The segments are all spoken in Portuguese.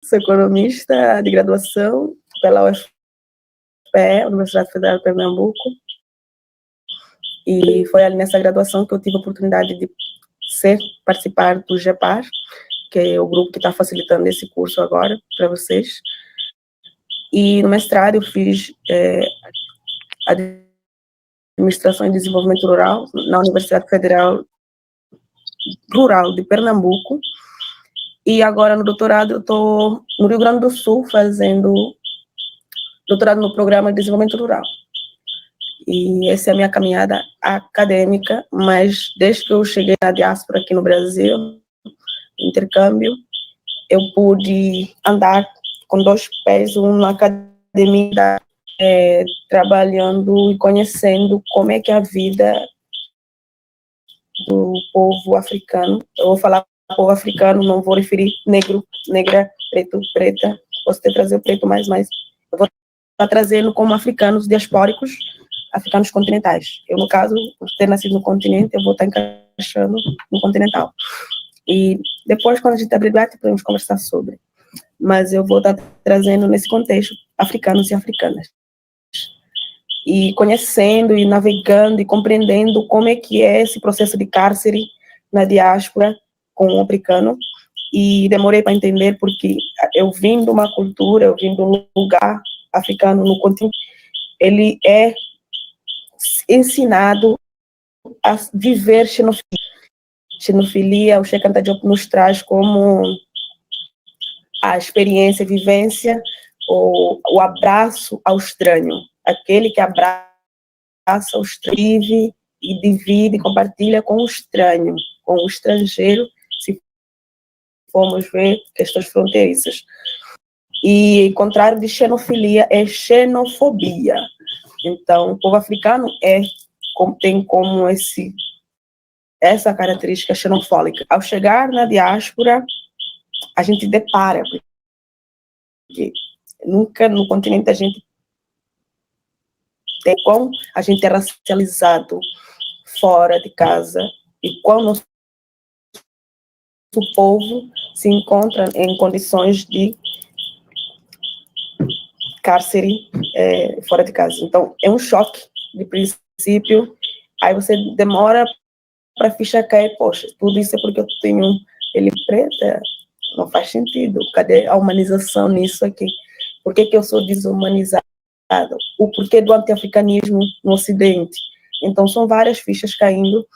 sou economista de graduação pela UFPE, Universidade Federal de Pernambuco, e foi ali nessa graduação que eu tive a oportunidade de participar do GEPAR, que é o grupo que está facilitando esse curso agora para vocês. E no mestrado eu fiz Administração e Desenvolvimento Rural na Universidade Federal Rural de Pernambuco. E agora no doutorado eu estou no Rio Grande do Sul fazendo doutorado no Programa de Desenvolvimento Rural. E essa é a minha caminhada acadêmica, mas desde que eu cheguei na diáspora aqui no Brasil, intercâmbio, eu pude andar com 2 pés, um na academia, trabalhando e conhecendo como é que é a vida do povo africano. Eu vou falar povo africano, não vou referir negro, negra, preto, preta, posso ter trazer o preto mais, mas eu vou estar trazendo como africanos diaspóricos, africanos continentais. Eu, no caso, por ter nascido no continente, eu vou estar encaixando no continental. E depois, quando a gente abrir debate, podemos conversar sobre. Mas eu vou estar trazendo, nesse contexto, africanos e africanas. E conhecendo, e navegando, e compreendendo como é que é esse processo de cárcere na diáspora com o africano. E demorei para entender, porque eu vim de uma cultura, eu vim de um lugar africano no continente, ele é ensinado a viver xenofilia. Xenofilia, o Cheikh Anta Diop nos traz como a experiência, a vivência, o abraço ao estranho. Aquele que abraça o estranho, vive e divide, compartilha com o estranho, com o estrangeiro, se formos ver questões fronteiriças. E, ao contrário de xenofilia, é xenofobia. Então, o povo africano tem como essa característica xenofóbica. Ao chegar na diáspora, a gente depara, porque nunca no continente a gente tem como a gente é racializado fora de casa e quando nosso povo se encontra em condições de cárcere fora de casa. Então, é um choque de princípio, aí você demora para a ficha cair, poxa, tudo isso é porque eu tenho pele preta, não faz sentido, cadê a humanização nisso aqui? Por que eu sou desumanizado? O porquê do anti-africanismo no Ocidente? Então, são várias fichas caindo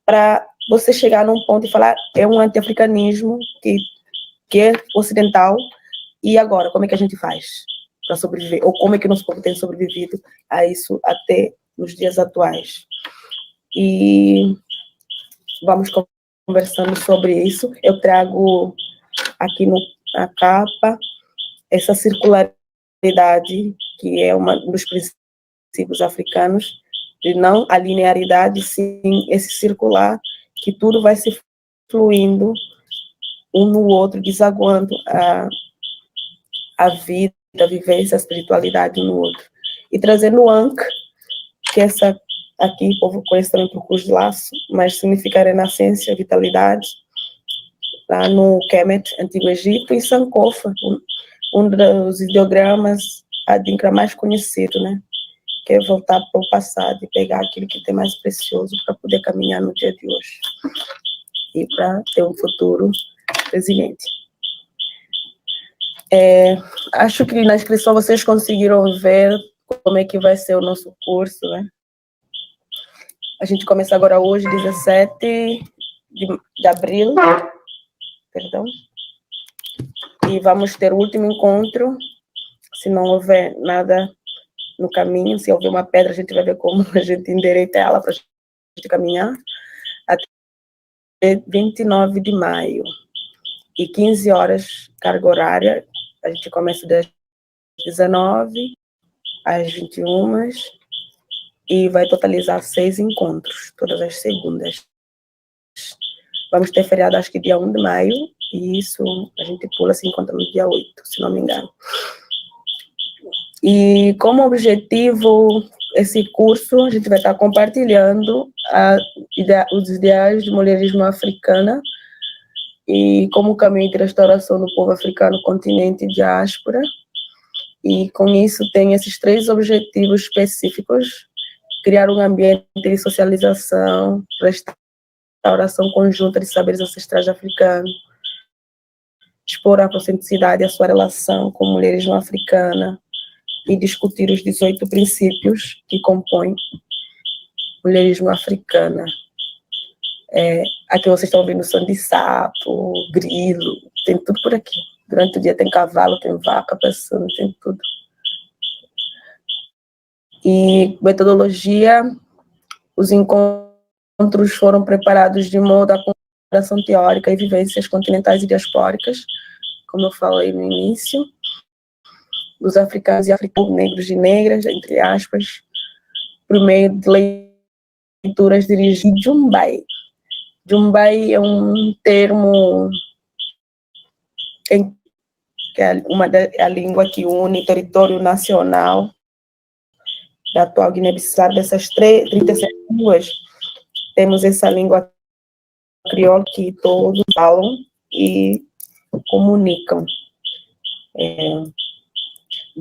para você chegar num ponto e falar, é um anti-africanismo que é ocidental, e agora, como é que a gente faz para sobreviver? Ou como é que o nosso povo tem sobrevivido a isso até nos dias atuais? E vamos conversando sobre isso. Eu trago aqui na capa essa circularidade, que é um dos princípios africanos, de não a linearidade, sim esse circular, que tudo vai se fluindo um no outro, desaguando a vida, a vivência, a espiritualidade um no outro. E trazendo o Ankh, que essa aqui o povo conhece também por cruz de laço, mas significa renascença, vitalidade, lá no Kemet, Antigo Egito, e Sankofa, um dos ideogramas Adinkra mais conhecido, né? Que é voltar para o passado e pegar aquilo que tem mais precioso para poder caminhar no dia de hoje e para ter um futuro resiliente. Acho que na inscrição vocês conseguiram ver como é que vai ser o nosso curso, né? A gente começa agora hoje, 17 de abril, perdão, e vamos ter o último encontro, se não houver nada no caminho, se houver uma pedra, a gente vai ver como a gente endireita ela para a gente caminhar, até 29 de maio, e 15 horas, carga horária, a gente começa das 19 às 21, e vai totalizar 6 encontros, todas as segundas. Vamos ter feriado, acho que dia 1 de maio, e isso a gente pula, se encontra no dia 8, se não me engano. E como objetivo, esse curso, a gente vai estar compartilhando os ideais de mulherismo africana e como caminho de restauração do povo africano, continente e diáspora. E com isso tem esses 3 objetivos específicos: criar um ambiente de socialização, restauração conjunta de saberes ancestrais africanos, expor a afrocentricidade e a sua relação com mulheres não africanas e discutir os 18 princípios que compõem mulherismo africana. Aqui vocês estão ouvindo som de sapo, grilo, tem tudo por aqui. Durante o dia tem cavalo, tem vaca passando, tem tudo. E metodologia, os encontros foram preparados de modo a comparação teórica e vivências continentais e diaspóricas, como eu falei no início, dos africanos e africanos, negros e negras, entre aspas, por meio de leituras dirigidas de Jumbai. Jumbai é um termo que é a língua que une o território nacional da atual Guiné-Bissau. Dessas 37 línguas, temos essa língua crioula que todos falam e comunicam.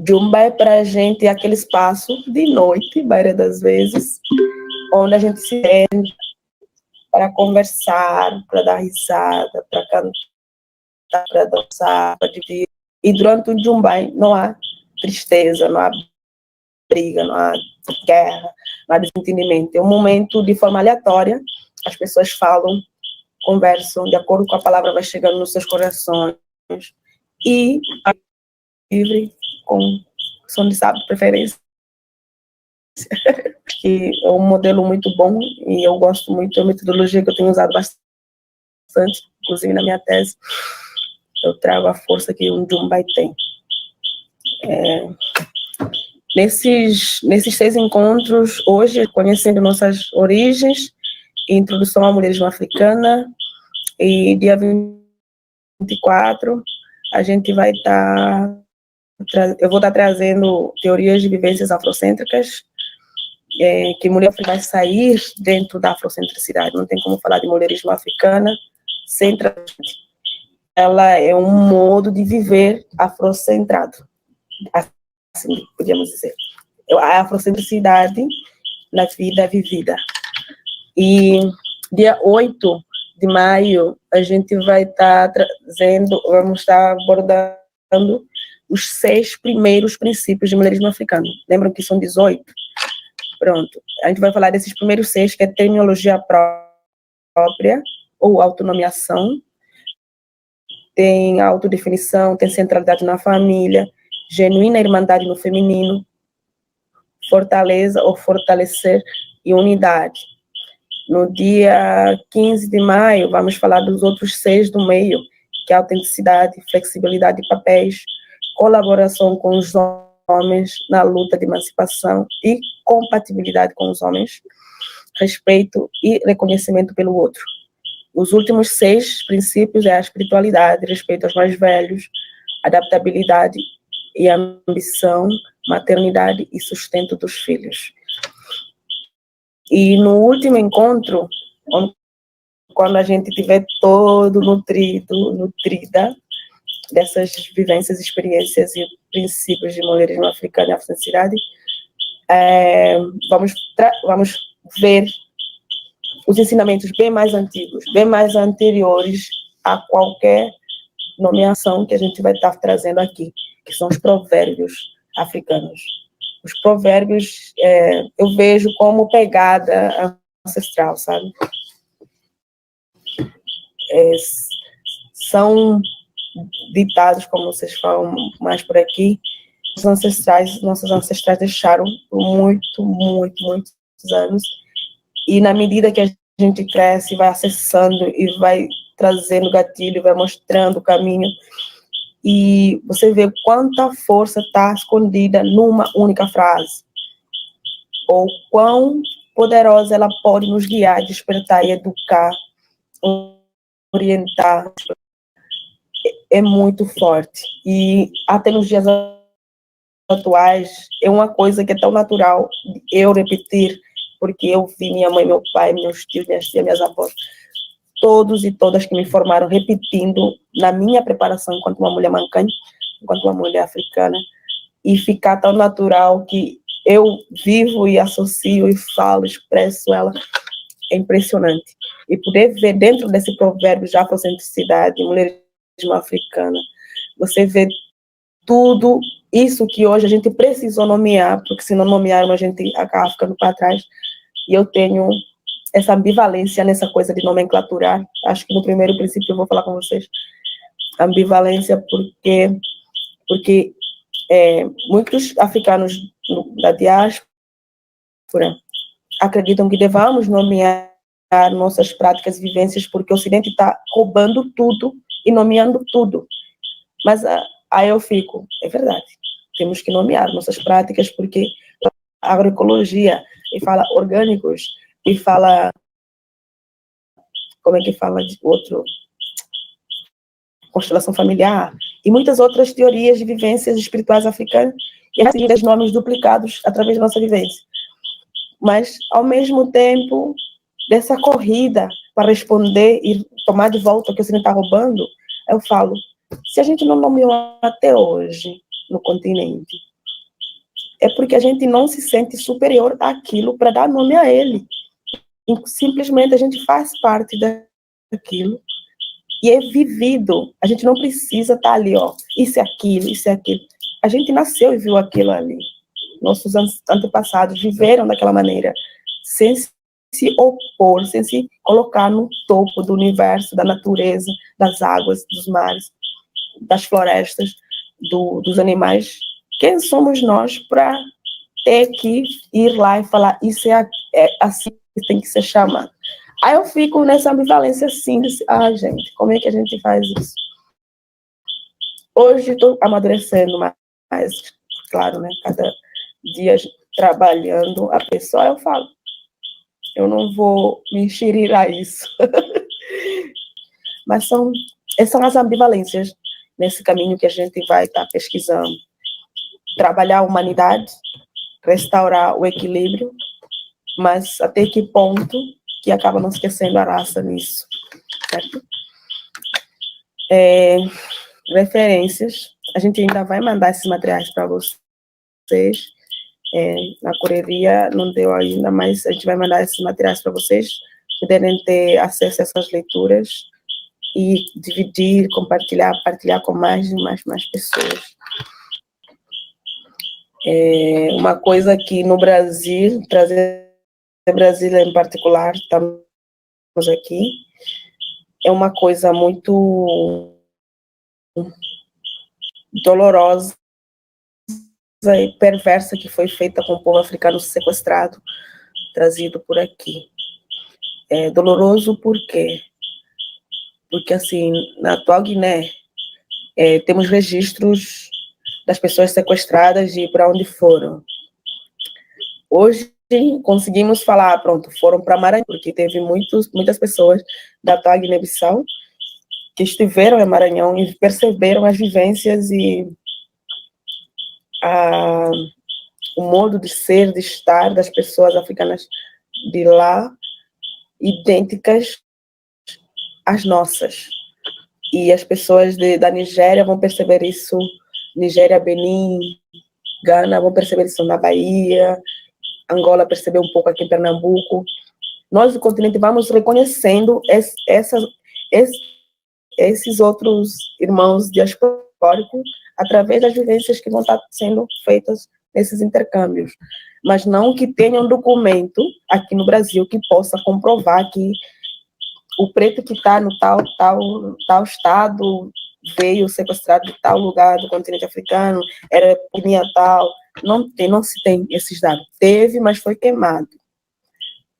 Jumbai, para a gente, é aquele espaço de noite, a maioria das vezes, onde a gente se rende para conversar, para dar risada, para cantar, para dançar, para dividir. E durante o Jumbai não há tristeza, não há briga, não há guerra, não há desentendimento. É um momento de forma aleatória, as pessoas falam, conversam, de acordo com a palavra vai chegando nos seus corações, e livre, com som de sábado de preferência, que é um modelo muito bom, e eu gosto muito, é uma metodologia que eu tenho usado bastante, inclusive na minha tese, eu trago a força que o Jumbai tem. Nesses 6 encontros, hoje, conhecendo nossas origens, introdução à mulherismo africana, e dia 24, a gente vai eu vou estar trazendo teorias de vivências afrocêntricas, que mulher vai sair dentro da afrocentricidade, não tem como falar de mulherismo africana sem ela é um modo de viver afrocentrado, assim podíamos dizer, a afrocentricidade na vida vivida. E dia 8 de maio, a gente vai estar vamos estar abordando os 6 primeiros princípios de mulherismo africano. Lembram que são 18? Pronto. A gente vai falar desses primeiros 6, que é terminologia própria, ou autonomiação, tem autodefinição, tem centralidade na família, genuína irmandade no feminino, fortaleza ou fortalecer e unidade. No dia 15 de maio, vamos falar dos outros 6 do meio, que é autenticidade, flexibilidade de papéis, colaboração com os homens na luta de emancipação e compatibilidade com os homens, respeito e reconhecimento pelo outro. Os últimos 6 princípios é a espiritualidade, respeito aos mais velhos, adaptabilidade e ambição, maternidade e sustento dos filhos. E no último encontro, quando a gente tiver todo nutrida dessas vivências, experiências e princípios de mulherismo africano e afrocentricidade, vamos ver os ensinamentos bem mais antigos, bem mais anteriores a qualquer nomeação que a gente vai estar trazendo aqui, que são os provérbios africanos. Os provérbios eu vejo como pegada ancestral, sabe? São ditados, como vocês falam mais por aqui, nossos ancestrais deixaram por muitos anos, e na medida que a gente cresce, vai acessando e vai trazendo gatilho, vai mostrando o caminho, e você vê quanta força está escondida numa única frase, ou quão poderosa ela pode nos guiar, despertar e educar, orientar. É muito forte, e até nos dias atuais, é uma coisa que é tão natural eu repetir, porque eu vi minha mãe, meu pai, meus tios, minhas tias, minhas avós todos e todas que me formaram repetindo na minha preparação enquanto uma mulher mancã, enquanto uma mulher africana, e ficar tão natural que eu vivo e associo e falo, expresso ela, é impressionante. E poder ver dentro desse provérbio de afrocentricidade, mulherismo africana, você vê tudo isso que hoje a gente precisou nomear, porque se não nomearmos a gente acaba ficando para trás. E eu tenho essa ambivalência nessa coisa de nomenclaturar. Acho que no primeiro princípio eu vou falar com vocês. Ambivalência porque muitos africanos da diáspora acreditam que devamos nomear nossas práticas e vivências porque o Ocidente está roubando tudo e nomeando tudo. Mas aí eu fico, é verdade, temos que nomear nossas práticas porque a agroecologia, e fala orgânicos, e fala, como é que fala de outro, constelação familiar, e muitas outras teorias de vivências espirituais africanas, e assim, os nomes duplicados através da nossa vivência. Mas, ao mesmo tempo, dessa corrida para responder e tomar de volta o que o Ocidente está roubando, eu falo, se a gente não nomeou até hoje no continente, é porque a gente não se sente superior àquilo para dar nome a ele. E simplesmente a gente faz parte daquilo e é vivido. A gente não precisa estar ali, ó, isso é aquilo, isso é aquilo. A gente nasceu e viu aquilo ali. Nossos antepassados viveram daquela maneira, sem se opor, sem se colocar no topo do universo, da natureza, das águas, dos mares, das florestas, dos animais. Quem somos nós para ter que ir lá e falar isso é assim que tem que ser chamado? Aí eu fico nessa ambivalência assim, gente, como é que a gente faz isso? Hoje estou amadurecendo mais, claro, né, cada dia trabalhando a pessoa, eu falo, eu não vou me enxerir a isso. Mas essas são as ambivalências nesse caminho que a gente vai estar pesquisando. Trabalhar a humanidade, restaurar o equilíbrio, mas até que ponto que acaba não esquecendo a raça nisso, certo? Referências, a gente ainda vai mandar esses materiais para vocês, na correria não deu ainda, mas a gente vai mandar esses materiais para vocês poderem ter acesso a essas leituras e dividir, compartilhar, partilhar com mais pessoas. Uma coisa que no Brasil, trazer Brasília em particular, estamos aqui, é uma coisa muito dolorosa e perversa que foi feita com o povo africano sequestrado, trazido por aqui. É doloroso por quê? Porque, assim, na atual Guiné, temos registros das pessoas sequestradas e para onde foram. Hoje, conseguimos falar, pronto, foram para Maranhão, porque teve muitas pessoas da atual Guiné-Bissau que estiveram em Maranhão e perceberam as vivências e o modo de ser, de estar das pessoas africanas de lá, idênticas às nossas. E as pessoas da Nigéria vão perceber isso, Nigéria, Benin, Gana, vão perceber isso na Bahia, Angola percebeu um pouco aqui em Pernambuco. Nós do continente vamos reconhecendo esses outros irmãos diaspóricos através das vivências que vão estar sendo feitas nesses intercâmbios, mas não que tenha um documento aqui no Brasil que possa comprovar que o preto que está no tal estado veio sequestrado de tal lugar do continente africano, era etnia tal, não se tem esses dados. Teve, mas foi queimado,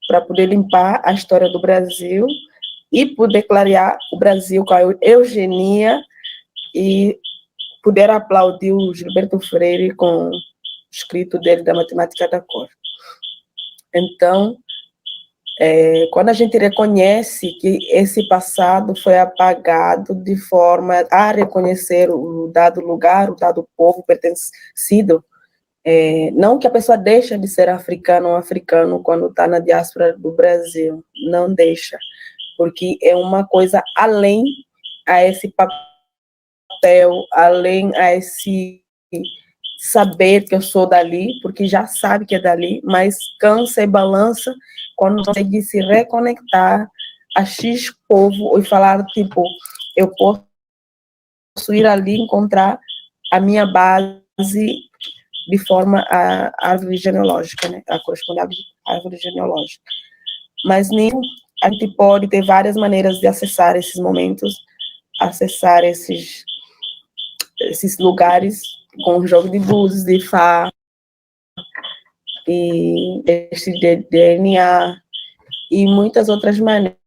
para poder limpar a história do Brasil e poder clarear o Brasil com a eugenia e poder aplaudir o Gilberto Freire com o escrito dele da matemática da cor. Então, quando a gente reconhece que esse passado foi apagado de forma a reconhecer o dado lugar, o dado povo pertencido, não que a pessoa deixa de ser africano ou africano quando está na diáspora do Brasil, não deixa, porque é uma coisa além a esse papel, além a esse saber que eu sou dali, porque já sabe que é dali, mas cansa e balança quando consegue se reconectar a X povo e falar, tipo, eu posso ir ali encontrar a minha base de forma a árvore genealógica, né, a corresponder à árvore genealógica. Mas nem a gente pode ter várias maneiras de acessar esses momentos, acessar esses lugares com o jogo de búzios, de Fá, e este DNA, e muitas outras maneiras.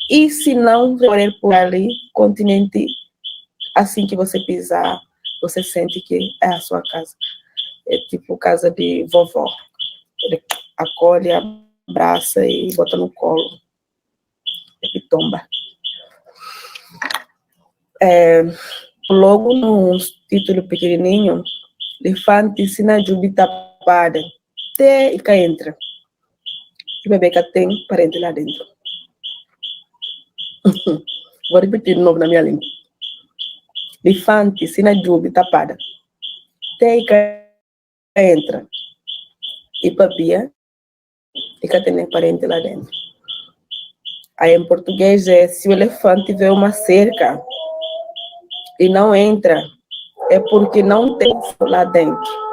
E se não for por ali, continente, assim que você pisar, você sente que é a sua casa. É tipo casa de vovó. Ele acolhe, abraça e bota no colo. E tomba. Logo no título pequenininho, Elefante Sinajubi Tapada, até e cá entra. E o bebê que tem parente lá dentro. Vou repetir de novo na minha língua. Elefante Sinajubi Tapada, até e cá entra. E papia, e cá tem parente lá dentro. Aí em português é, se o elefante vê uma cerca e não entra, é porque não tem lá dentro.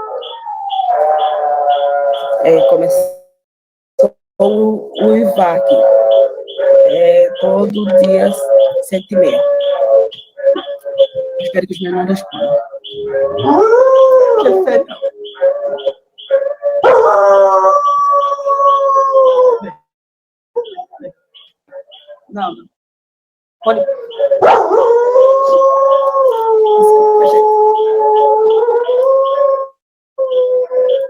Começou o IVAC, todo dia, 7h30. Espero que os meus não respondam. Não. Pode. Desculpa, gente.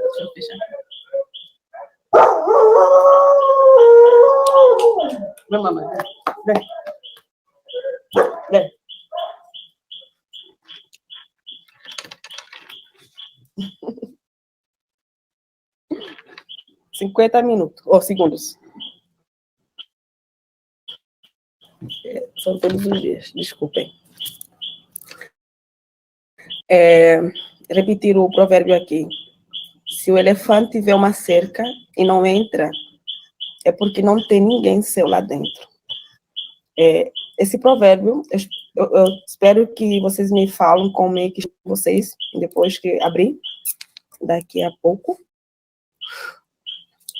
Deixa eu fechar. Vem, mamãe. Vem. Vem. $50 minutos, ou segundos. São todos os dias, desculpem. Repetir o provérbio aqui. Se o elefante vê uma cerca e não entra, é porque não tem ninguém seu lá dentro. Esse provérbio, eu espero que vocês me falem como é que vocês, depois que abrir, daqui a pouco.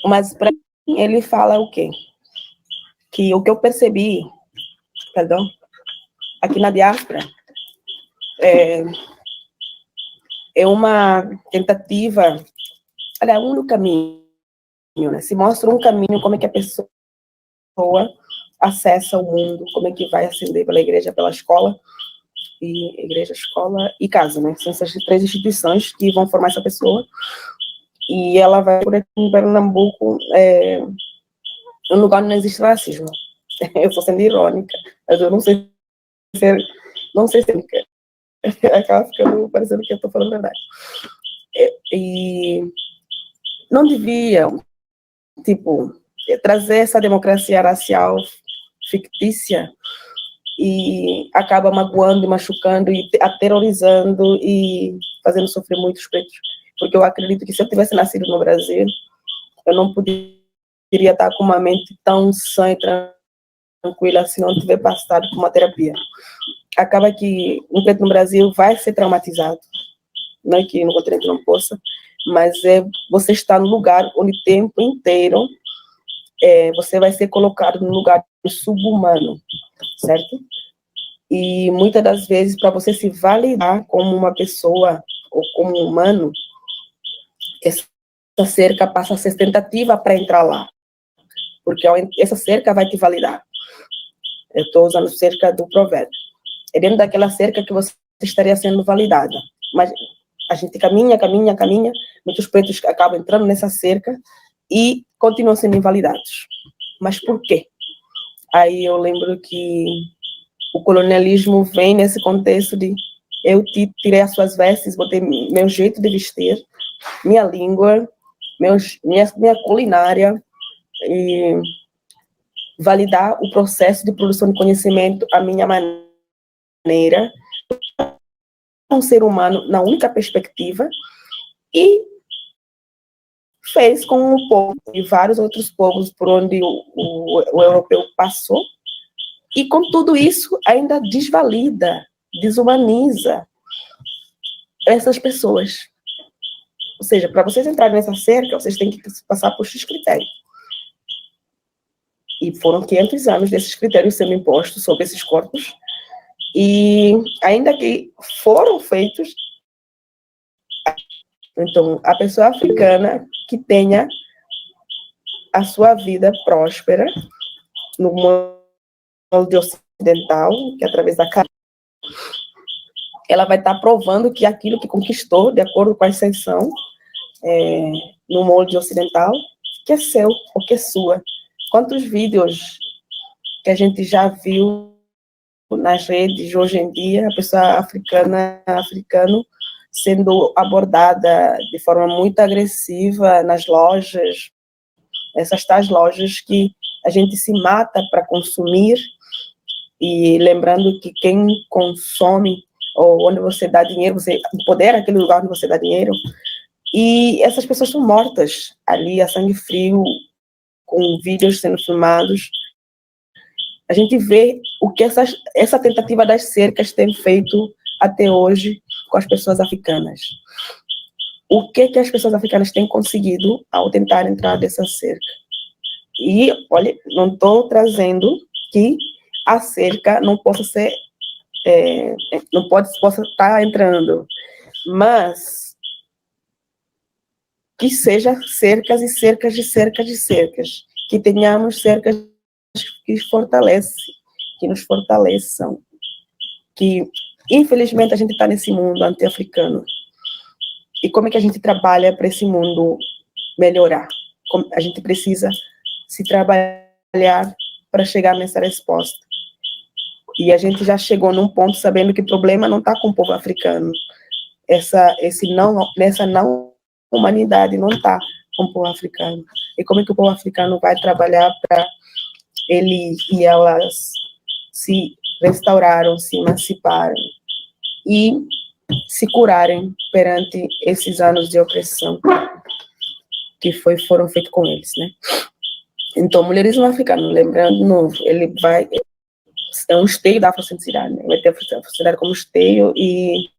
Mas, para mim, ele fala o quê? Que o que eu percebi, aqui na diáspora, é uma tentativa, olha, um no caminho, né? Se mostra um caminho, como é que a pessoa acessa o mundo, como é que vai ascender pela igreja, pela escola, e igreja, escola e casa, né? São essas 3 instituições que vão formar essa pessoa, e ela vai por aqui em Pernambuco, um lugar onde não existe racismo. Eu estou sendo irônica, mas eu não sei se acaba ficando parecendo que eu estou falando a verdade. E não deviam, tipo, trazer essa democracia racial fictícia e acaba magoando e machucando e aterrorizando e fazendo sofrer muitos pretos. Porque eu acredito que se eu tivesse nascido no Brasil, eu não poderia estar com uma mente tão sã e tranquila se não tiver passado por uma terapia. Acaba que um preto no Brasil vai ser traumatizado, não é que no continente não possa, mas você está no lugar onde o tempo inteiro você vai ser colocado no lugar subhumano, certo? E muitas das vezes, para você se validar como uma pessoa ou como um humano, essa cerca passa a ser tentativa para entrar lá, porque essa cerca vai te validar. Eu estou usando cerca do provérbio. É dentro daquela cerca que você estaria sendo validada. Mas a gente caminha, muitos pretos acabam entrando nessa cerca e continuam sendo invalidados. Mas por quê? Aí eu lembro que o colonialismo vem nesse contexto de eu tirei as suas vestes, botei meu jeito de vestir, minha língua, minha culinária, e validar o processo de produção de conhecimento à minha maneira, um ser humano na única perspectiva, e fez com o povo e vários outros povos por onde o europeu passou, e com tudo isso ainda desvalida, desumaniza essas pessoas. Ou seja, para vocês entrarem nessa cerca, vocês têm que passar por X critérios. E foram 500 anos desses critérios sendo impostos sobre esses corpos, e ainda que foram feitos, então, a pessoa africana que tenha a sua vida próspera no mundo ocidental, que é através da carreira, ela vai estar provando que aquilo que conquistou, de acordo com a ascensão, no molde ocidental, que é seu, ou que é sua. Quantos vídeos que a gente já viu nas redes hoje em dia, a pessoa africano, sendo abordada de forma muito agressiva nas lojas, essas tais lojas que a gente se mata para consumir, e lembrando que quem consome, ou onde você dá dinheiro, você empodera aquele lugar onde você dá dinheiro, e essas pessoas são mortas ali a sangue frio, com vídeos sendo filmados. A gente vê o que essa tentativa das cercas tem feito até hoje com as pessoas africanas. O que as pessoas africanas têm conseguido ao tentar entrar nessa cerca? E, olha, não estou trazendo que a cerca não possa ser, possa estar entrando, mas que seja cercas e cercas de cercas de cercas, que tenhamos cercas que nos fortaleçam, que infelizmente a gente está nesse mundo anti-africano. E como é que a gente trabalha para esse mundo melhorar? A gente precisa se trabalhar para chegar nessa resposta. E a gente já chegou num ponto sabendo que o problema não está com o povo africano. Essa não humanidade não está com o povo africano. E como é que o povo africano vai trabalhar para ele e elas se restauraram, se emanciparam e se curarem perante esses anos de opressão que foram feitos com eles, né? Então, o mulherismo africano, lembrando de novo, ele é um esteio da afrocentricidade, né? Vai ter a afrocentricidade como esteio e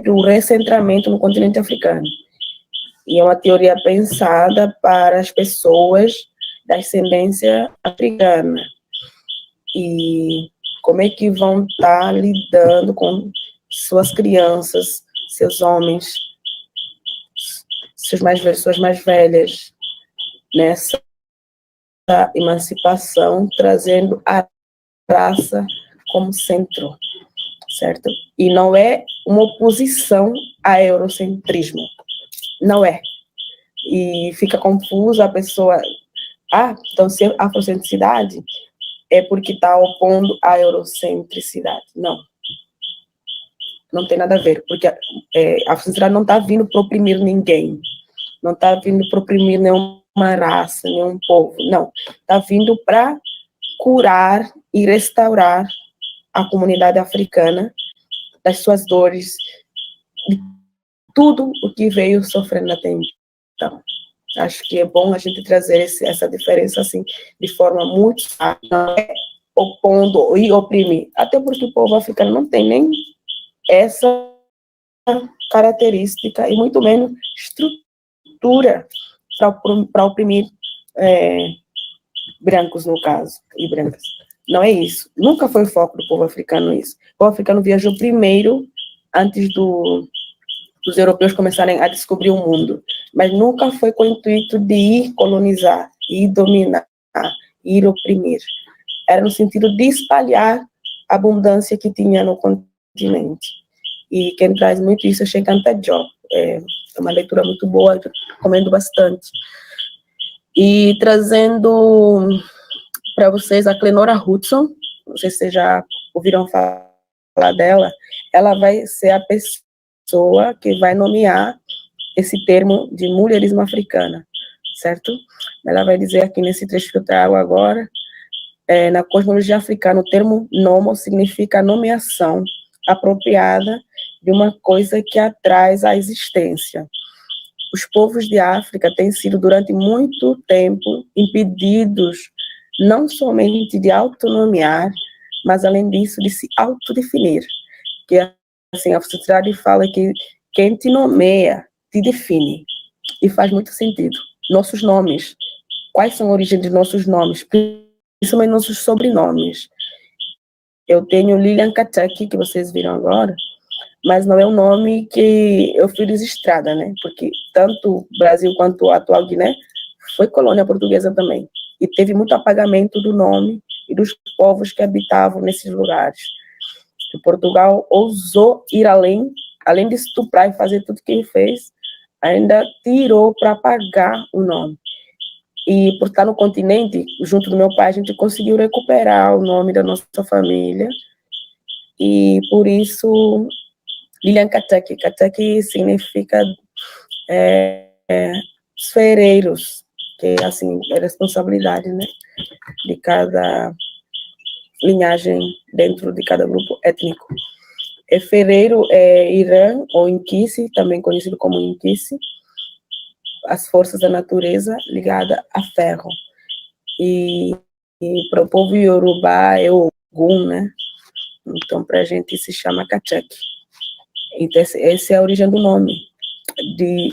o recentramento no continente africano. E é uma teoria pensada para as pessoas da ascendência africana. E como é que vão estar lidando com suas crianças, seus homens, seus mais velhos, suas mais velhas, nessa emancipação, trazendo a raça como centro, certo? E não é uma oposição ao eurocentrismo, não é. E fica confuso a pessoa, então se a afrocentricidade é porque está opondo à eurocentricidade. Não tem nada a ver, porque a afrocentricidade não está vindo para oprimir ninguém, não está vindo para oprimir nenhuma raça, nenhum povo, não. Está vindo para curar e restaurar a comunidade africana das suas dores, de tudo o que veio sofrendo até então. Acho que é bom a gente trazer essa diferença assim, de forma muito sábia, não é opondo e oprimir, até porque o povo africano não tem nem essa característica e muito menos estrutura para oprimir brancos, no caso, e brancas. Não é isso. Nunca foi o foco do povo africano isso. O povo africano viajou primeiro, antes dos europeus começarem a descobrir o mundo, mas nunca foi com o intuito de ir colonizar, ir dominar, ir oprimir. Era no sentido de espalhar a abundância que tinha no continente. E quem traz muito isso é Cheikh Anta Diop. É uma leitura muito boa, eu recomendo bastante. E trazendo para vocês a Clenora Hudson, não sei se vocês já ouviram falar dela, ela vai ser a pessoa que vai nomear esse termo de mulherismo africana, certo? Ela vai dizer aqui nesse trecho que eu trago agora, na cosmologia africana, o termo nomo significa nomeação apropriada de uma coisa que a traz à existência. Os povos de África têm sido, durante muito tempo, impedidos não somente de autonomear, mas, além disso, de se autodefinir. Que, assim, a sociedade fala que quem te nomeia te define. E faz muito sentido. Nossos nomes, quais são a origem de nossos nomes? Principalmente nossos sobrenomes. Eu tenho Lilian Kachaki, que vocês viram agora, mas não é um nome que eu fui registrada, né? Porque tanto o Brasil quanto a atual Guiné foi colônia portuguesa também. E teve muito apagamento do nome e dos povos que habitavam nesses lugares. E Portugal ousou ir além de estuprar e fazer tudo que ele fez, ainda tirou para apagar o nome. E por estar no continente, junto do meu pai, a gente conseguiu recuperar o nome da nossa família. E por isso, Lilian Kachaki. Kachaki significa os ferreiros, que assim, é responsabilidade, né, de cada linhagem dentro de cada grupo étnico. Ferreiro é Irã, ou Inquice, também conhecido como Inquice, as forças da natureza ligada a ferro. E para o povo Yorubá é Ogum, né? Então, para a gente se chama Kachaki. Então, essa é a origem do nome, de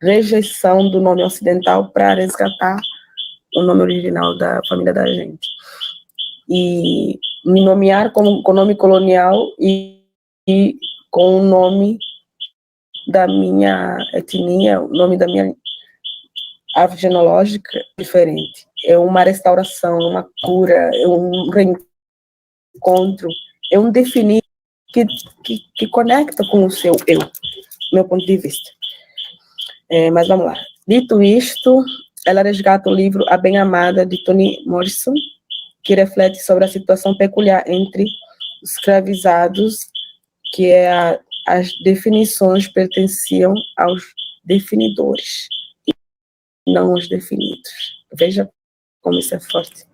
rejeição do nome ocidental para resgatar o nome original da família da gente. E me nomear com nome colonial e com o nome da minha etnia, o nome da minha árvore genealógica diferente. É uma restauração, uma cura, é um reencontro, é um definir que conecta com o seu eu, meu ponto de vista. Mas vamos lá. Dito isto, ela resgata o livro A Bem Amada, de Toni Morrison, que reflete sobre a situação peculiar entre os escravizados, que as definições pertenciam aos definidores, não os definidos. Veja como isso é forte.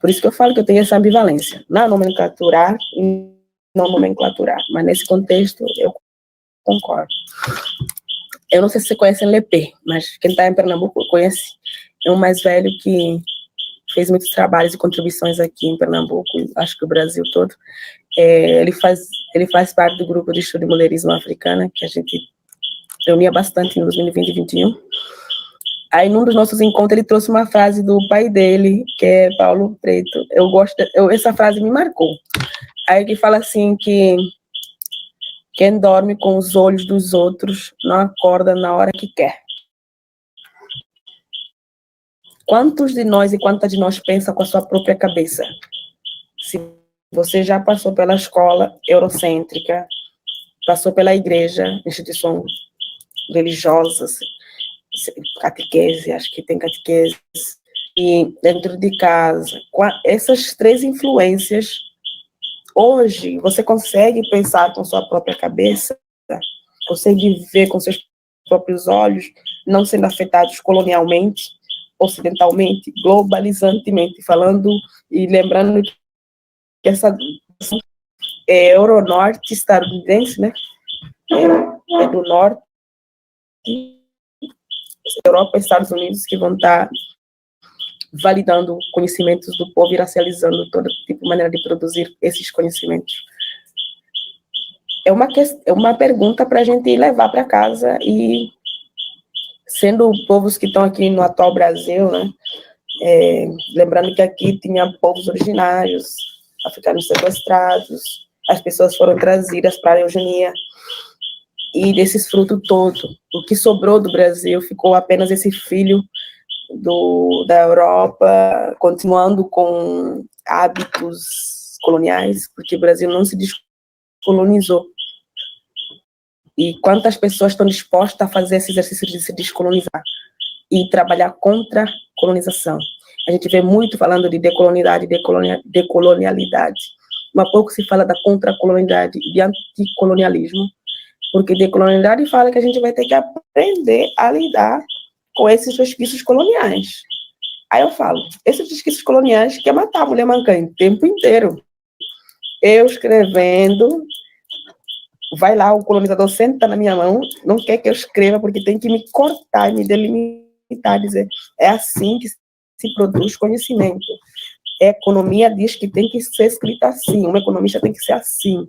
Por isso que eu falo que eu tenho essa ambivalência, não nomenclaturar e não nomenclaturar, mas nesse contexto eu concordo. Eu não sei se você conhece Lepê, mas quem está em Pernambuco conhece. É um mais velho que fez muitos trabalhos e contribuições aqui em Pernambuco, acho que o Brasil todo. Ele faz parte do grupo de estudo de mulherismo africana, que a gente reunia bastante em 2020 e 2021. Aí, num dos nossos encontros, ele trouxe uma frase do pai dele, que é Paulo Preto. Essa frase me marcou. Aí ele fala assim que quem dorme com os olhos dos outros não acorda na hora que quer. Quantos de nós e quantas de nós pensa com a sua própria cabeça? Se você já passou pela escola eurocêntrica, passou pela igreja, instituição religiosa, catequese, acho que tem catequese, e dentro de casa, essas três influências, hoje você consegue pensar com sua própria cabeça, consegue ver com seus próprios olhos, não sendo afetados colonialmente, ocidentalmente, globalizantemente, falando e lembrando que essa euronorte estadunidense, né, é do norte, Europa e Estados Unidos, que vão estar validando conhecimentos do povo e racializando todo tipo de maneira de produzir esses conhecimentos. É uma pergunta para a gente levar para casa e, sendo povos que estão aqui no atual Brasil, né, lembrando que aqui tinha povos originários, africanos sequestrados, as pessoas foram trazidas para a eugenia, e desses frutos todos, o que sobrou do Brasil ficou apenas esse filho da Europa, continuando com hábitos coloniais, porque o Brasil não se descolonizou. E quantas pessoas estão dispostas a fazer esse exercício de se descolonizar e trabalhar contra a colonização? A gente vê muito falando de decolonialidade, decolonialidade, mas pouco se fala da contracolonialidade e de anticolonialismo, porque decolonialidade fala que a gente vai ter que aprender a lidar com esses resquícios coloniais. Aí eu falo, esses resquícios coloniais quer matar a mulher mancã o tempo inteiro. Eu escrevendo, vai lá, o colonizador senta na minha mão, não quer que eu escreva, porque tem que me cortar, me delimitar, dizer, é assim que se produz conhecimento. A economia diz que tem que ser escrita assim, uma economista tem que ser assim.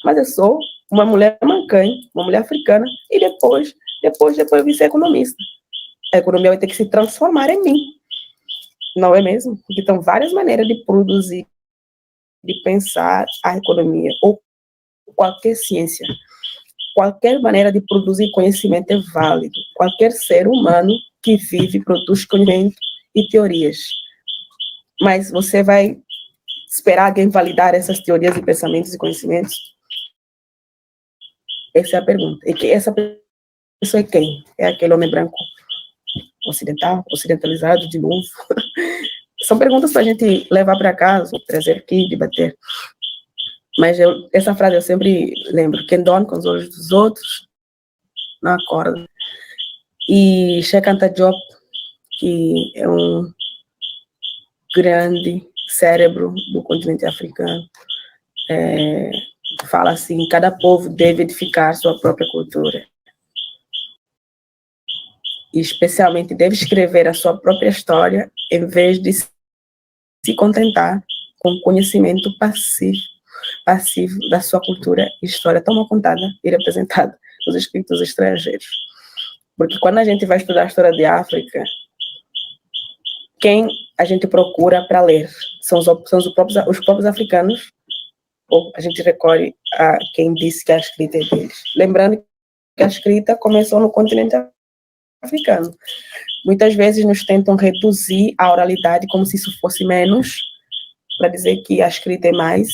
Mas eu sou uma mulher mancã, uma mulher africana, e depois eu vim ser economista. A economia vai ter que se transformar em mim. Não é mesmo? Porque tem várias maneiras de produzir, de pensar a economia, ou qualquer ciência. Qualquer maneira de produzir conhecimento é válido. Qualquer ser humano que vive produz conhecimento e teorias. Mas você vai esperar alguém validar essas teorias e pensamentos e conhecimentos? Essa é a pergunta. E que essa pessoa é quem? É aquele homem branco ocidental, ocidentalizado de novo? São perguntas para a gente levar para casa, trazer aqui, debater. Mas essa frase eu sempre lembro: quem dorme com os olhos dos outros não acorda. E Cheikh Anta Diop, que é um grande cérebro do continente africano, fala assim: cada povo deve edificar sua própria cultura. E especialmente deve escrever a sua própria história, em vez de se contentar com o conhecimento passivo da sua cultura e história tão mal contada e representada nos escritos estrangeiros. Porque quando a gente vai estudar a história de África, quem a gente procura para ler são os próprios africanos, ou a gente recorre a quem disse que a escrita é deles. Lembrando que a escrita começou no continente africano. Muitas vezes nos tentam reduzir a oralidade como se isso fosse menos, para dizer que a escrita é mais.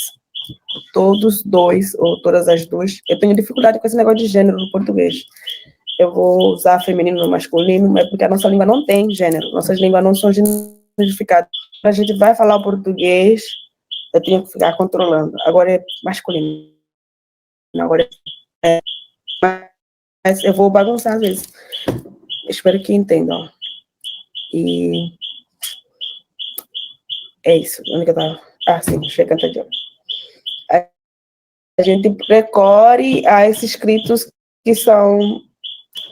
Todos dois, ou todas as duas. Eu tenho dificuldade com esse negócio de gênero no português. Eu vou usar feminino no masculino, mas porque a nossa língua não tem gênero. Nossas línguas não são generificadas. A gente vai falar o português, eu tenho que ficar controlando. Agora é masculino. Agora é... Mas eu vou bagunçar às vezes. Espero que entendam. E é isso. Onde que eu tava? Ah, sim, Cheikh Anta Diop. A gente recorre a esses escritos que são...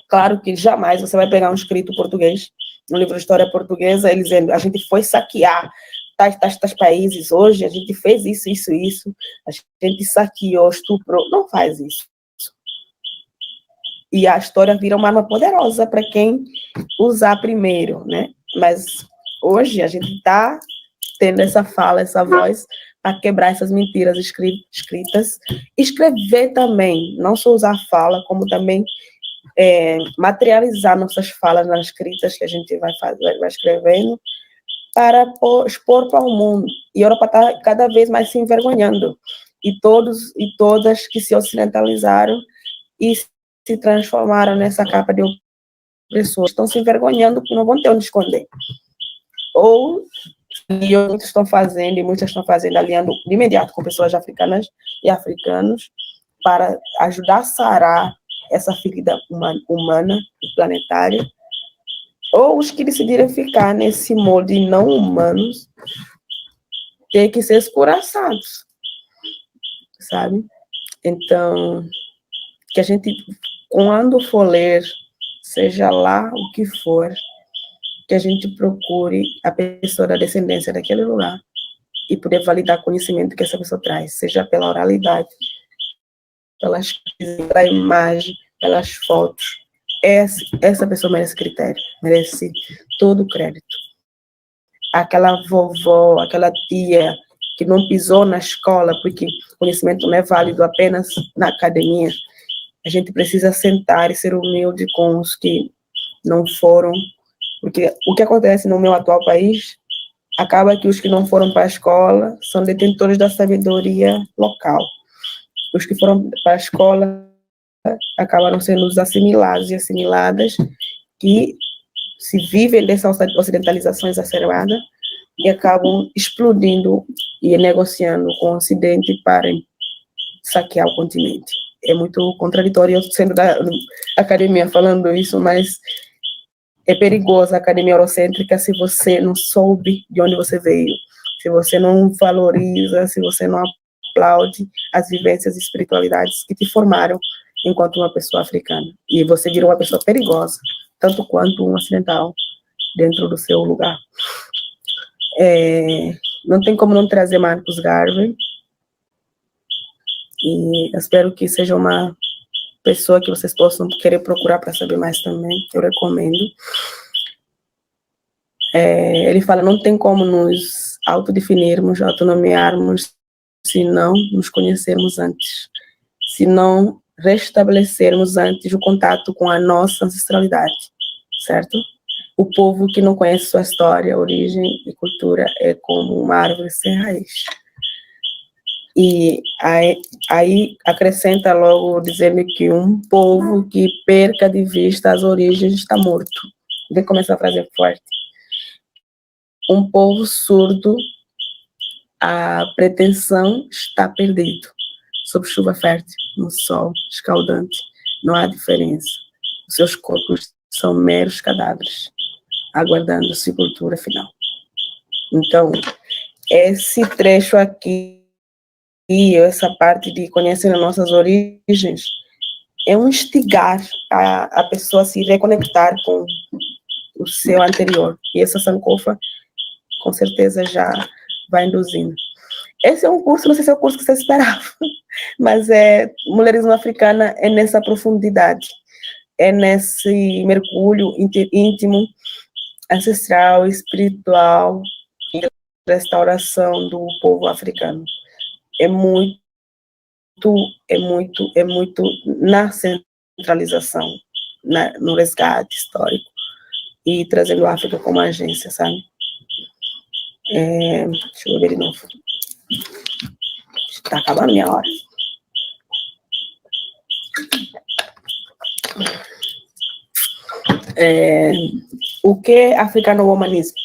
Claro que jamais você vai pegar um escrito português, um livro de história portuguesa, ele dizendo: a gente foi saquear tais países hoje, a gente fez isso, a gente saqueou, estuprou. Não faz isso. E a história vira uma arma poderosa para quem usar primeiro, né? Mas hoje a gente está tendo essa fala, essa voz, para quebrar essas mentiras escritas. Escrever também, não só usar fala, como também materializar nossas falas nas escritas que a gente vai escrevendo, para expor para o mundo. E a Europa está cada vez mais se envergonhando. E todos e todas que se ocidentalizaram e se transformaram nessa capa de opressores estão se envergonhando porque não vão ter onde esconder. Ou, e muitos estão fazendo, e muitas estão fazendo, aliando de imediato com pessoas africanas e africanos, para ajudar a sarar essa ferida humana e planetária, ou os que decidirem ficar nesse molde não humanos, ter que ser escoraçados, sabe? Então, que a gente, quando for ler, seja lá o que for, que a gente procure a pessoa da descendência daquele lugar e poder validar o conhecimento que essa pessoa traz, seja pela oralidade, pela imagem, pelas fotos. Essa pessoa merece critério, merece todo o crédito. Aquela vovó, aquela tia que não pisou na escola, porque o conhecimento não é válido apenas na academia. A gente precisa sentar e ser humilde com os que não foram, porque o que acontece no meu atual país, acaba que os que não foram para a escola são detentores da sabedoria local. Os que foram para a escola acabaram sendo os assimilados e assimiladas, que se vivem dessa ocidentalização exacerbada e acabam explodindo e negociando com o Ocidente para saquear o continente. É muito contraditório, eu sendo da academia falando isso, mas É perigoso a academia eurocêntrica se você não soube de onde você veio, se você não valoriza, se você não aplaude as vivências e espiritualidades que te formaram enquanto uma pessoa africana. E você vira uma pessoa perigosa, tanto quanto um ocidental, dentro do seu lugar. Não tem como não trazer Marcus Garvey, e espero que seja uma pessoa que vocês possam querer procurar para saber mais também, eu recomendo. Ele fala, não tem como nos autodefinirmos, autonomearmos, se não nos conhecermos antes, se não restabelecermos antes o contato com a nossa ancestralidade, certo? O povo que não conhece sua história, origem e cultura é como uma árvore sem raiz. E aí acrescenta logo dizendo que um povo que perca de vista as origens está morto. Vê como essa frase é forte. Um povo surdo, a pretensão está perdido. Sob chuva fértil, no sol escaldante, não há diferença. Os seus corpos são meros cadáveres, aguardando a sepultura final. Então, esse trecho aqui, e essa parte de conhecer as nossas origens, é um instigar a pessoa a se reconectar com o seu anterior. E essa Sankofa, com certeza, já vai induzindo. Esse é um curso, não sei se é o curso que você esperava, mas mulherismo africana é nessa profundidade, é nesse mergulho íntimo, ancestral, espiritual, e restauração do povo africano. É muito na centralização, no resgate histórico, e trazendo a África como agência, sabe? Deixa eu ver de novo. Está acabando minha hora. O que é africano-humanismo?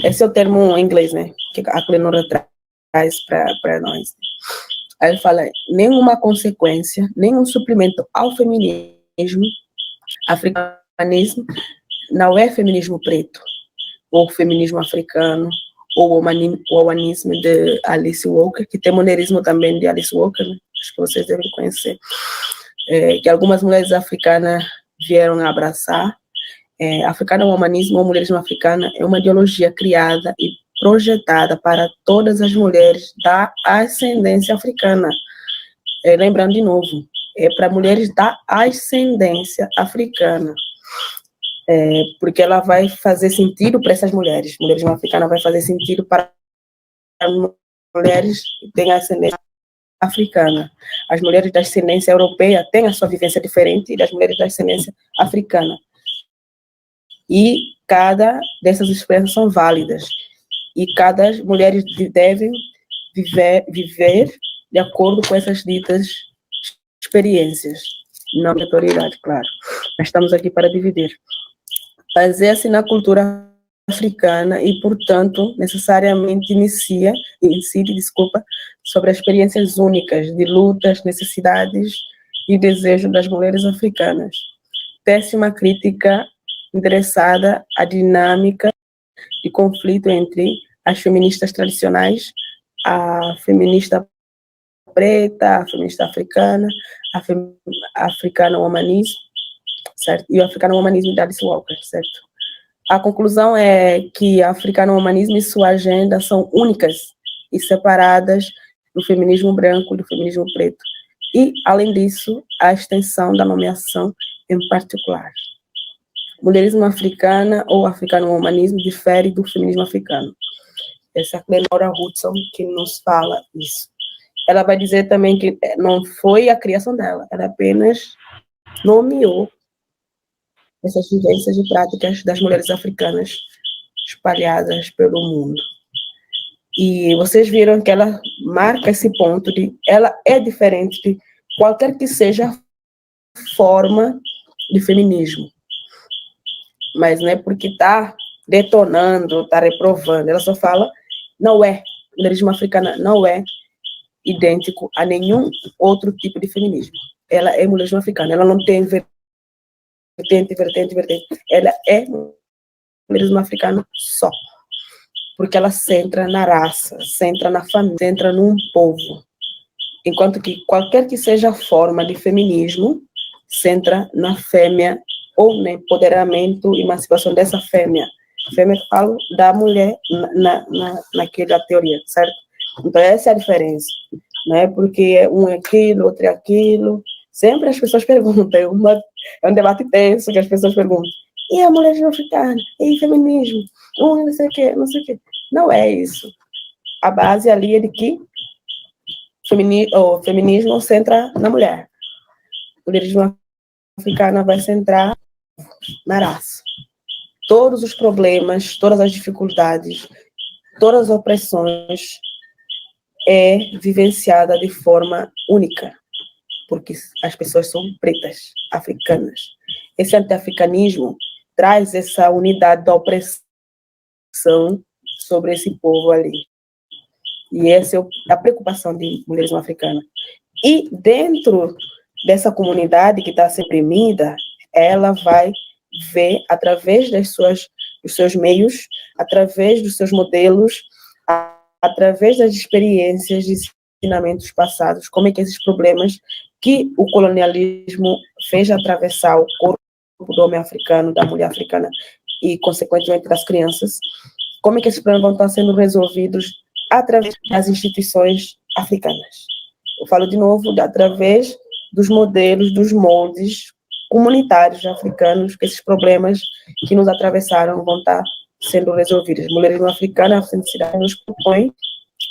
Esse é o termo em inglês, né? Que a Clenora traz para nós. Aí ele fala, nenhuma consequência, nenhum suplemento ao feminismo, africanismo, não é feminismo preto, ou feminismo africano, ou o humanismo de Alice Walker, que tem monerismo também de Alice Walker, né? Acho que vocês devem conhecer, que algumas mulheres africanas vieram a abraçar. Africano-humanismo ou mulherismo africana é uma ideologia criada e projetada para todas as mulheres da ascendência africana. Lembrando de novo, é para mulheres da ascendência africana, porque ela vai fazer sentido para essas mulheres. Mulherismo africana vai fazer sentido para mulheres que têm ascendência africana. As mulheres da ascendência europeia têm a sua vivência diferente das mulheres da ascendência africana. E cada dessas experiências são válidas. E cada mulher deve viver de acordo com essas ditas experiências. Não obrigatoriedade, claro. Nós estamos aqui para dividir. Baseia-se na cultura africana e, portanto, necessariamente incide, sobre as experiências únicas de lutas, necessidades e desejos das mulheres africanas. Tece uma crítica interessada à dinâmica de conflito entre as feministas tradicionais, a feminista preta, a feminista africana, a africano-humanismo, certo? E o africano-humanismo de Alice Walker, certo? A conclusão é que africano-humanismo e sua agenda são únicas e separadas do feminismo branco e do feminismo preto. E, além disso, a extensão da nomeação em particular. Mulherismo africana ou africano-humanismo difere do feminismo africano. Essa é a Clenora Hudson que nos fala isso. Ela vai dizer também que não foi a criação dela, ela apenas nomeou essas vivências e práticas das mulheres africanas espalhadas pelo mundo. E vocês viram que ela marca esse ponto de ela é diferente de qualquer que seja a forma de feminismo. Mas não é porque está detonando, está reprovando, ela só fala, não é, o mulherismo africano não é idêntico a nenhum outro tipo de feminismo. Ela é mulherismo africano, ela não tem vertente, ela é mulherismo africano só, porque ela centra na raça, centra na família, centra num povo, enquanto que qualquer que seja a forma de feminismo, centra na fêmea ou no empoderamento e emancipação dessa fêmea. Fêmea que falo da mulher naquela teoria, certo? Então essa é a diferença, né? Porque um é aquilo, outro é aquilo. Sempre as pessoas perguntam, é um debate tenso que as pessoas perguntam, e a mulher africana? E feminismo? Não sei o quê, não sei o quê. Não é isso. A base ali é de que o feminismo centra na mulher. O mulherismo africano vai centrar na raça. Todos os problemas, todas as dificuldades, todas as opressões é vivenciada de forma única, porque as pessoas são pretas, africanas. Esse anti-africanismo traz essa unidade da opressão sobre esse povo ali. E essa é a preocupação de mulherismo africana. E dentro dessa comunidade que está suprimida, ela vai ver, através dos seus meios, através dos seus modelos, através das experiências de ensinamentos passados, como é que esses problemas que o colonialismo fez atravessar o corpo do homem africano, da mulher africana e, consequentemente, das crianças, como é que esses problemas vão estar sendo resolvidos através das instituições africanas. Eu falo de novo, através dos modelos, dos moldes comunitários africanos, que esses problemas que nos atravessaram vão estar sendo resolvidos. A mulherismo africana, a autenticidade nos propõe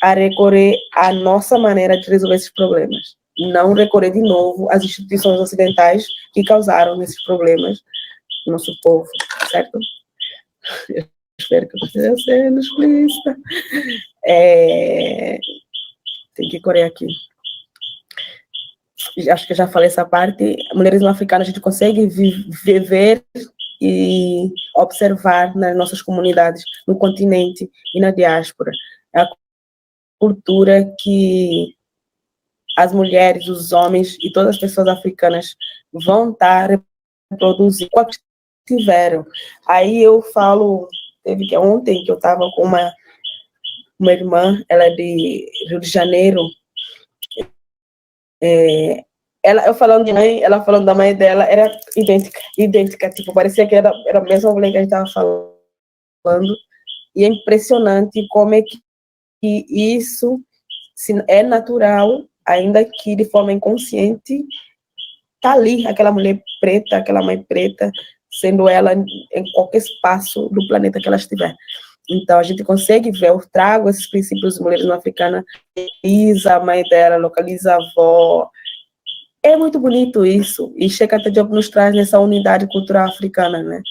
a recorrer à nossa maneira de resolver esses problemas, não recorrer de novo às instituições ocidentais que causaram esses problemas no nosso povo, certo? Eu espero que eu esteja sendo explícita. Tem que correr aqui. Acho que eu já falei essa parte. Mulherismo africano a gente consegue viver e observar nas nossas comunidades, no continente e na diáspora. É a cultura que as mulheres, os homens e todas as pessoas africanas vão estar reproduzindo quando tiveram. Aí eu falo, teve que ontem que eu estava com uma irmã, ela é de Rio de Janeiro, eu falando de mãe, ela falando da mãe dela, era idêntica, tipo, parecia que era a mesma mulher que a gente estava falando, e é impressionante como é que isso é natural, ainda que de forma inconsciente, tá ali, aquela mulher preta, aquela mãe preta, sendo ela em qualquer espaço do planeta que ela estiver. Então, a gente consegue ver, eu trago esses princípios de mulheres africanas, localiza a mãe dela, localiza a avó. É muito bonito isso. E Cheikh Anta Diop nos traz nessa unidade cultural africana, né?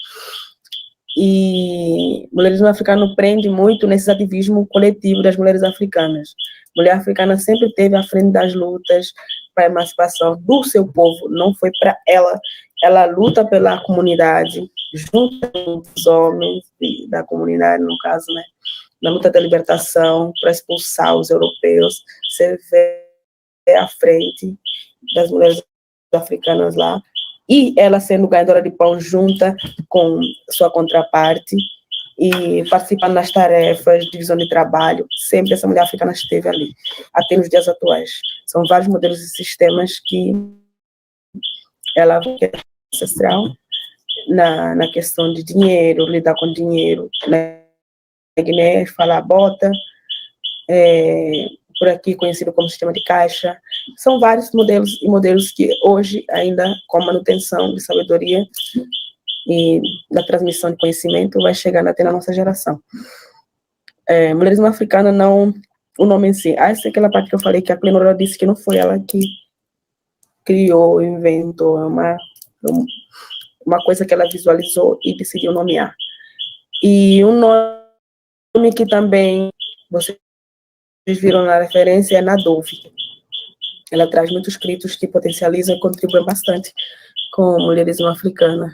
E o mulherismo africano prende muito nesse ativismo coletivo das mulheres africanas. A mulher africana sempre esteve à frente das lutas para a emancipação do seu povo, não foi para ela. Ela luta pela comunidade, junto com os homens da comunidade, no caso, né? Na luta da libertação, para expulsar os europeus, você vê à frente das mulheres africanas lá, e ela sendo ganhadora de pão junta com sua contraparte, e participando das tarefas, divisão de trabalho, sempre essa mulher africana esteve ali, até nos dias atuais. São vários modelos e sistemas que ela é ancestral na questão de dinheiro, lidar com dinheiro, né? Guiné, falar bota, por aqui conhecido como sistema de caixa. São vários modelos e modelos que hoje ainda, com manutenção de sabedoria e da transmissão de conhecimento, vai chegando até na nossa geração. Mulherismo africano não, o nome em si. Essa é aquela parte que eu falei que a Clenora disse que não foi ela que criou, inventou, é uma coisa que ela visualizou e decidiu nomear. E um nome que também vocês viram na referência é Nadove. Ela traz muitos escritos que potencializam e contribuem bastante com o mulherismo africano.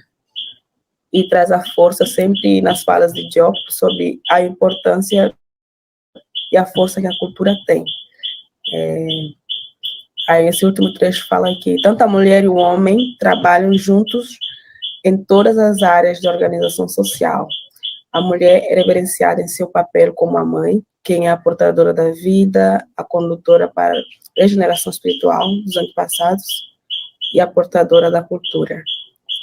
E traz a força sempre nas falas de Diop sobre a importância e a força que a cultura tem. Aí esse último trecho fala que tanto a mulher e o homem trabalham juntos em todas as áreas de organização social. A mulher é reverenciada em seu papel como a mãe, quem é a portadora da vida, a condutora para a regeneração espiritual dos antepassados e a portadora da cultura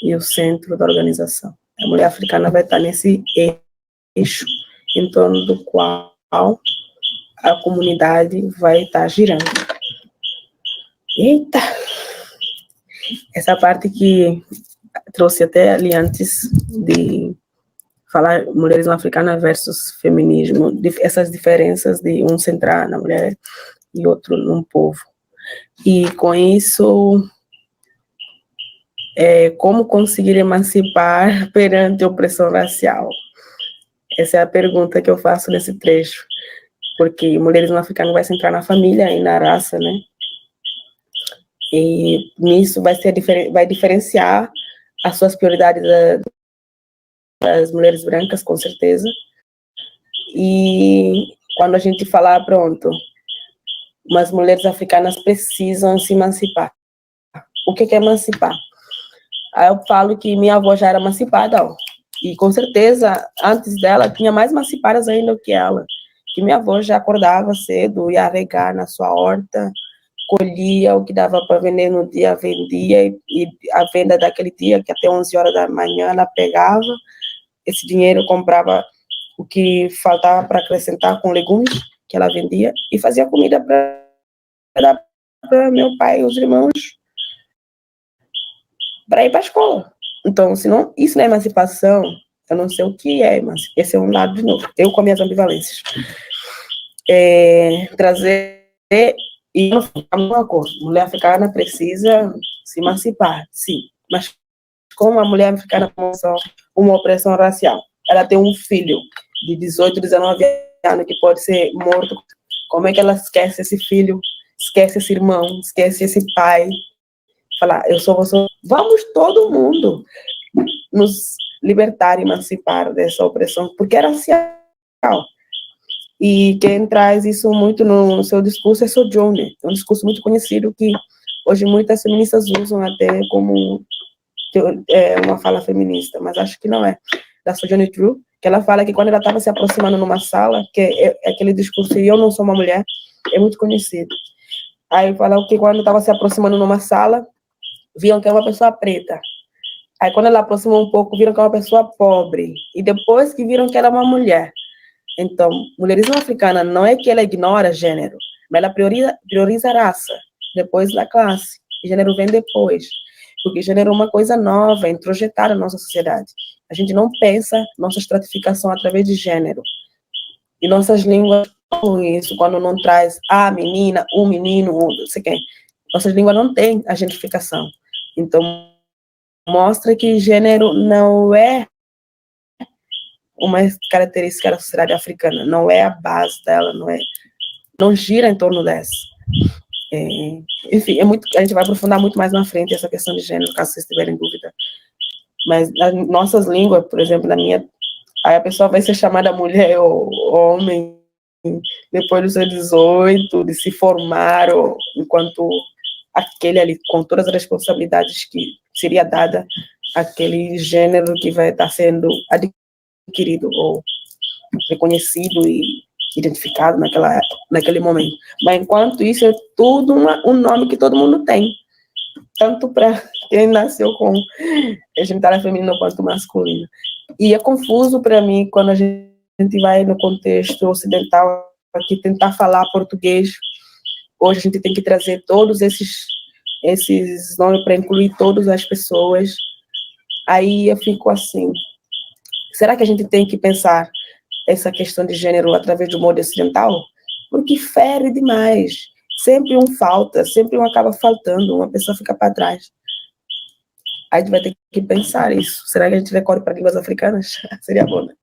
e o centro da organização. A mulher africana vai estar nesse eixo em torno do qual a comunidade vai estar girando. Eita! Essa parte que trouxe até ali antes de falar mulheres africanas versus feminismo, essas diferenças de um centrar na mulher e outro num povo. E com isso, como conseguir emancipar perante a opressão racial? Essa é a pergunta que eu faço nesse trecho, porque mulheres africanas vai centrar na família e na raça, né? E nisso vai diferenciar as suas prioridades das mulheres brancas, com certeza. E quando a gente falar, pronto, mas mulheres africanas precisam se emancipar. O que é emancipar? Aí eu falo que minha avó já era emancipada, ó, e com certeza, antes dela, tinha mais emancipadas ainda do que ela. Que minha avó já acordava cedo, ia regar na sua horta, colhia o que dava para vender no dia, vendia, e a venda daquele dia, que até 11 horas da manhã ela pegava, esse dinheiro comprava o que faltava para acrescentar com legumes que ela vendia, e fazia comida para meu pai e os irmãos para ir para a escola. Então, se não, isso não é emancipação, eu não sei o que é, mas esse é um lado de novo. Eu com minhas ambivalências. Trazer, e não ficamos de acordo. Mulher africana precisa se emancipar, sim. Mas como a mulher africana tem uma opressão racial, ela tem um filho de 18, 19 anos que pode ser morto, como é que ela esquece esse filho, esquece esse irmão, esquece esse pai? Falar, eu sou você. Vamos todo mundo nos libertar, emancipar dessa opressão, porque é racial. E quem traz isso muito no seu discurso é Sojourner, um discurso muito conhecido que hoje muitas feministas usam até como uma fala feminista, mas acho que não é, da Sojourner Truth, que ela fala que quando ela estava se aproximando numa sala, que é aquele discurso, e eu não sou uma mulher, é muito conhecido. Aí fala que quando estava se aproximando numa sala, viam que é uma pessoa preta. Aí quando ela aproximou um pouco, viram que é uma pessoa pobre. E depois que viram que ela é uma mulher. Então, mulherismo africana não é que ela ignora gênero, mas ela prioriza a raça, depois a classe. E gênero vem depois. Porque gênero é uma coisa nova, introjetada na nossa sociedade. A gente não pensa nossa estratificação através de gênero. E nossas línguas com isso, quando não traz a menina, o menino, não sei quem. Nossas línguas não têm a gentrificação. Então, mostra que gênero não é uma característica da sociedade africana, não é a base dela, não gira em torno dessa. Enfim, a gente vai aprofundar muito mais na frente essa questão de gênero, caso vocês tiverem dúvida. Mas nas nossas línguas, por exemplo, na minha, aí a pessoa vai ser chamada mulher ou homem depois dos seus 18, de se formar, ou enquanto aquele ali, com todas as responsabilidades que seria dada àquele gênero que vai estar sendo adquirido ou reconhecido e identificado naquele momento. Mas enquanto isso, é tudo um nome que todo mundo tem, tanto para quem nasceu com a genitália feminina quanto masculina. E é confuso para mim quando a gente vai no contexto ocidental aqui tentar falar português. Hoje a gente tem que trazer todos esses nomes para incluir todas as pessoas. Aí eu fico assim, será que a gente tem que pensar essa questão de gênero através do modo ocidental? Porque fere demais. Sempre um falta, sempre um acaba faltando, uma pessoa fica para trás. Aí a gente vai ter que pensar isso. Será que a gente recorre para línguas africanas? Seria bom, né?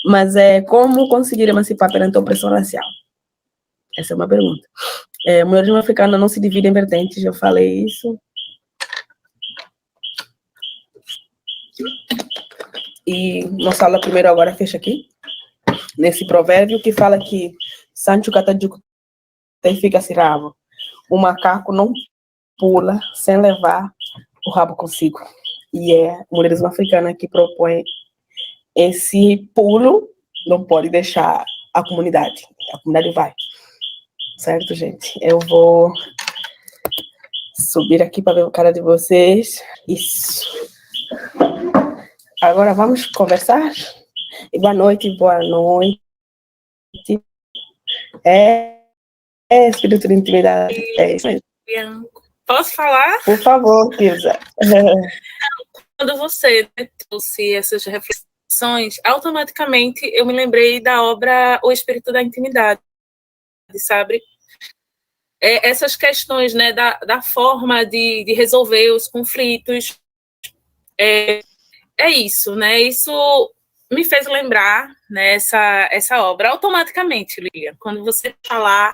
Mas como conseguir emancipar perante a opressão racial? Essa é uma pergunta. O mulherismo africano não se divide em vertentes, eu falei isso. E nossa aula primeiro agora fecha aqui, nesse provérbio que fala que Sancho Catajuco fica ciravo. O macaco não pula sem levar o rabo consigo. E é a mulherismo africana que propõe esse pulo não pode deixar a comunidade vai, certo, gente? Eu vou subir aqui para ver o cara de vocês. Isso. Agora vamos conversar? E boa noite, boa noite. Espírito de intimidade. É isso mesmo. Posso falar? Por favor, Kilza. Quando você trouxe essas reflexões, automaticamente eu me lembrei da obra O Espírito da Intimidade, sabe? Essas questões, né, da forma de resolver os conflitos, é isso, né? Isso me fez lembrar, né, essa obra automaticamente, Lilian. Quando você falar,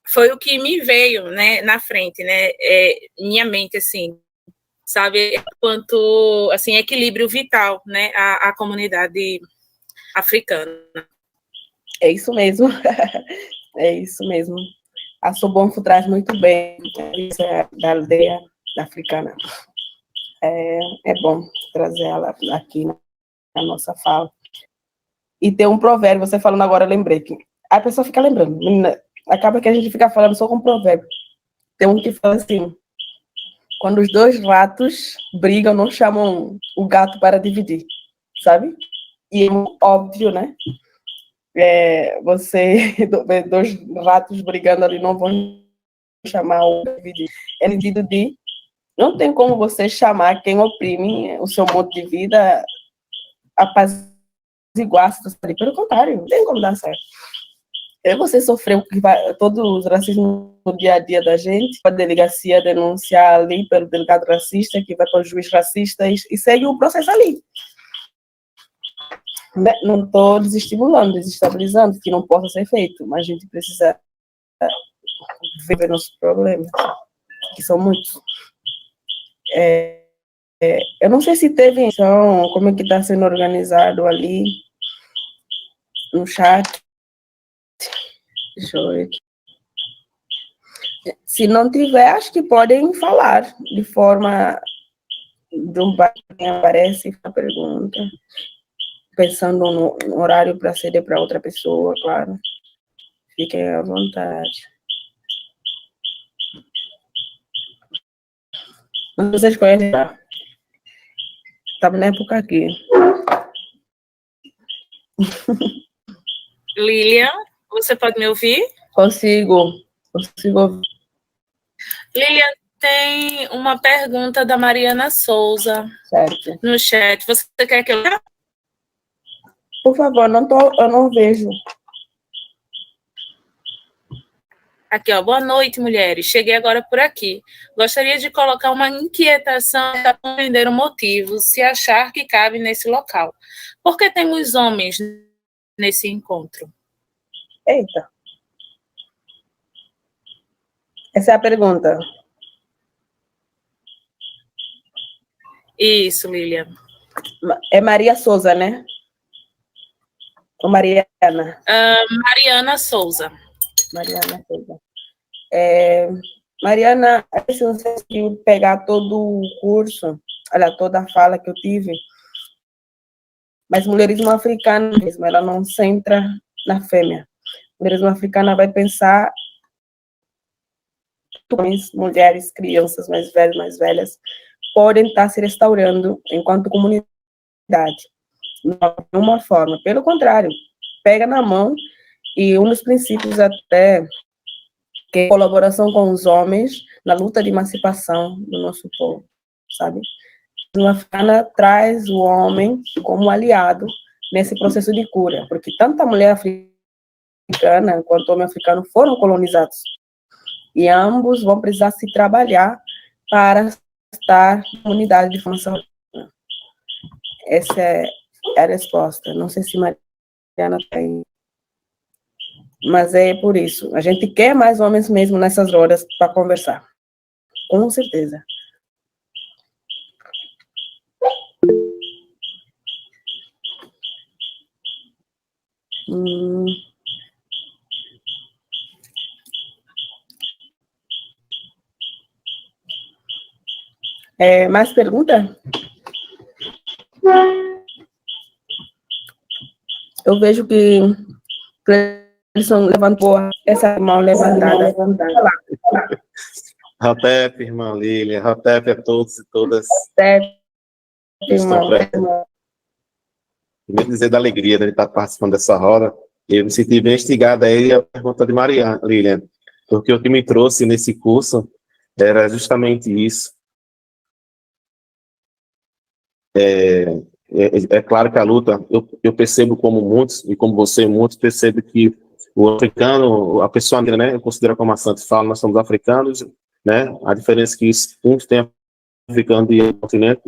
foi o que me veio, né, na frente, né, minha mente, assim, sabe, quanto, assim, equilíbrio vital, né, a comunidade africana. É isso mesmo. É isso mesmo. A Sobonfo traz muito bem isso da aldeia africana. É bom trazer ela aqui na nossa fala. E tem um provérbio, você falando agora, eu lembrei que a pessoa fica lembrando, acaba que a gente fica falando só com provérbio. Tem um que fala assim: quando os dois ratos brigam, não chamam o gato para dividir, sabe? E é óbvio, né? Você, dois ratos brigando ali, não vão chamar o dividir. É no sentido de não tem como você chamar quem oprime o seu modo de vida apaziguar, pelo contrário, não tem como dar certo. Você sofreu todos os racismos no dia a dia da gente, a delegacia denunciar ali pelo delegado racista, que vai para o juiz racista e segue o processo ali. Não estou desestimulando, desestabilizando, que não possa ser feito, mas a gente precisa ver nossos problemas, que são muitos. Eu não sei se teve, então, como é que está sendo organizado ali no chat. Deixa eu ver aqui. Se não tiver, acho que podem falar de forma de um quem aparece a pergunta, pensando no horário para ceder para outra pessoa, claro. Fiquem à vontade. Vocês conhecem? Estava na época aqui. Lilian, você pode me ouvir? Consigo ouvir. Lilian, tem uma pergunta da Mariana Souza, certo, no chat. Você quer que eu leia? Por favor, eu não vejo. Aqui, ó. Boa noite, mulheres. Cheguei agora por aqui. Gostaria de colocar uma inquietação para compreender o motivo, se achar que cabe nesse local. Por que temos homens nesse encontro? Eita. Essa é a pergunta. Isso, Lilian. É Maria Souza, né? Ou Mariana? Mariana Souza. Mariana Souza. Mariana, se você conseguiu pegar todo o curso, olha, toda a fala que eu tive, mas mulherismo africano mesmo, ela não centra na fêmea. Mulherismo africano vai pensar mulheres, crianças mais velhas, podem estar se restaurando enquanto comunidade. De uma forma. Pelo contrário, pega na mão e um dos princípios até que é a colaboração com os homens na luta de emancipação do nosso povo, sabe? A africana traz o homem como aliado nesse processo de cura, porque tanto a mulher africana quanto o homem africano foram colonizados. E ambos vão precisar se trabalhar para estar na comunidade de formação. Essa é a resposta. Não sei se Mariana tem. Mas é por isso. A gente quer mais homens mesmo nessas horas para conversar. Com certeza. Mais pergunta? eu vejo que eles estão levantando essa mão levantada. Rotep, irmã Lília, Rotep a todos e todas. Irmão. Primeiro dizer da alegria de estar participando dessa roda. Eu me senti bem instigado aí a pergunta de Maria Lília, porque o que me trouxe nesse curso era justamente isso. É claro que a luta, eu percebo como muitos, e como você, muitos percebem que o africano, a pessoa negra, né, eu considero como a Santos fala, nós somos africanos, né, a diferença é que uns têm africano de continente,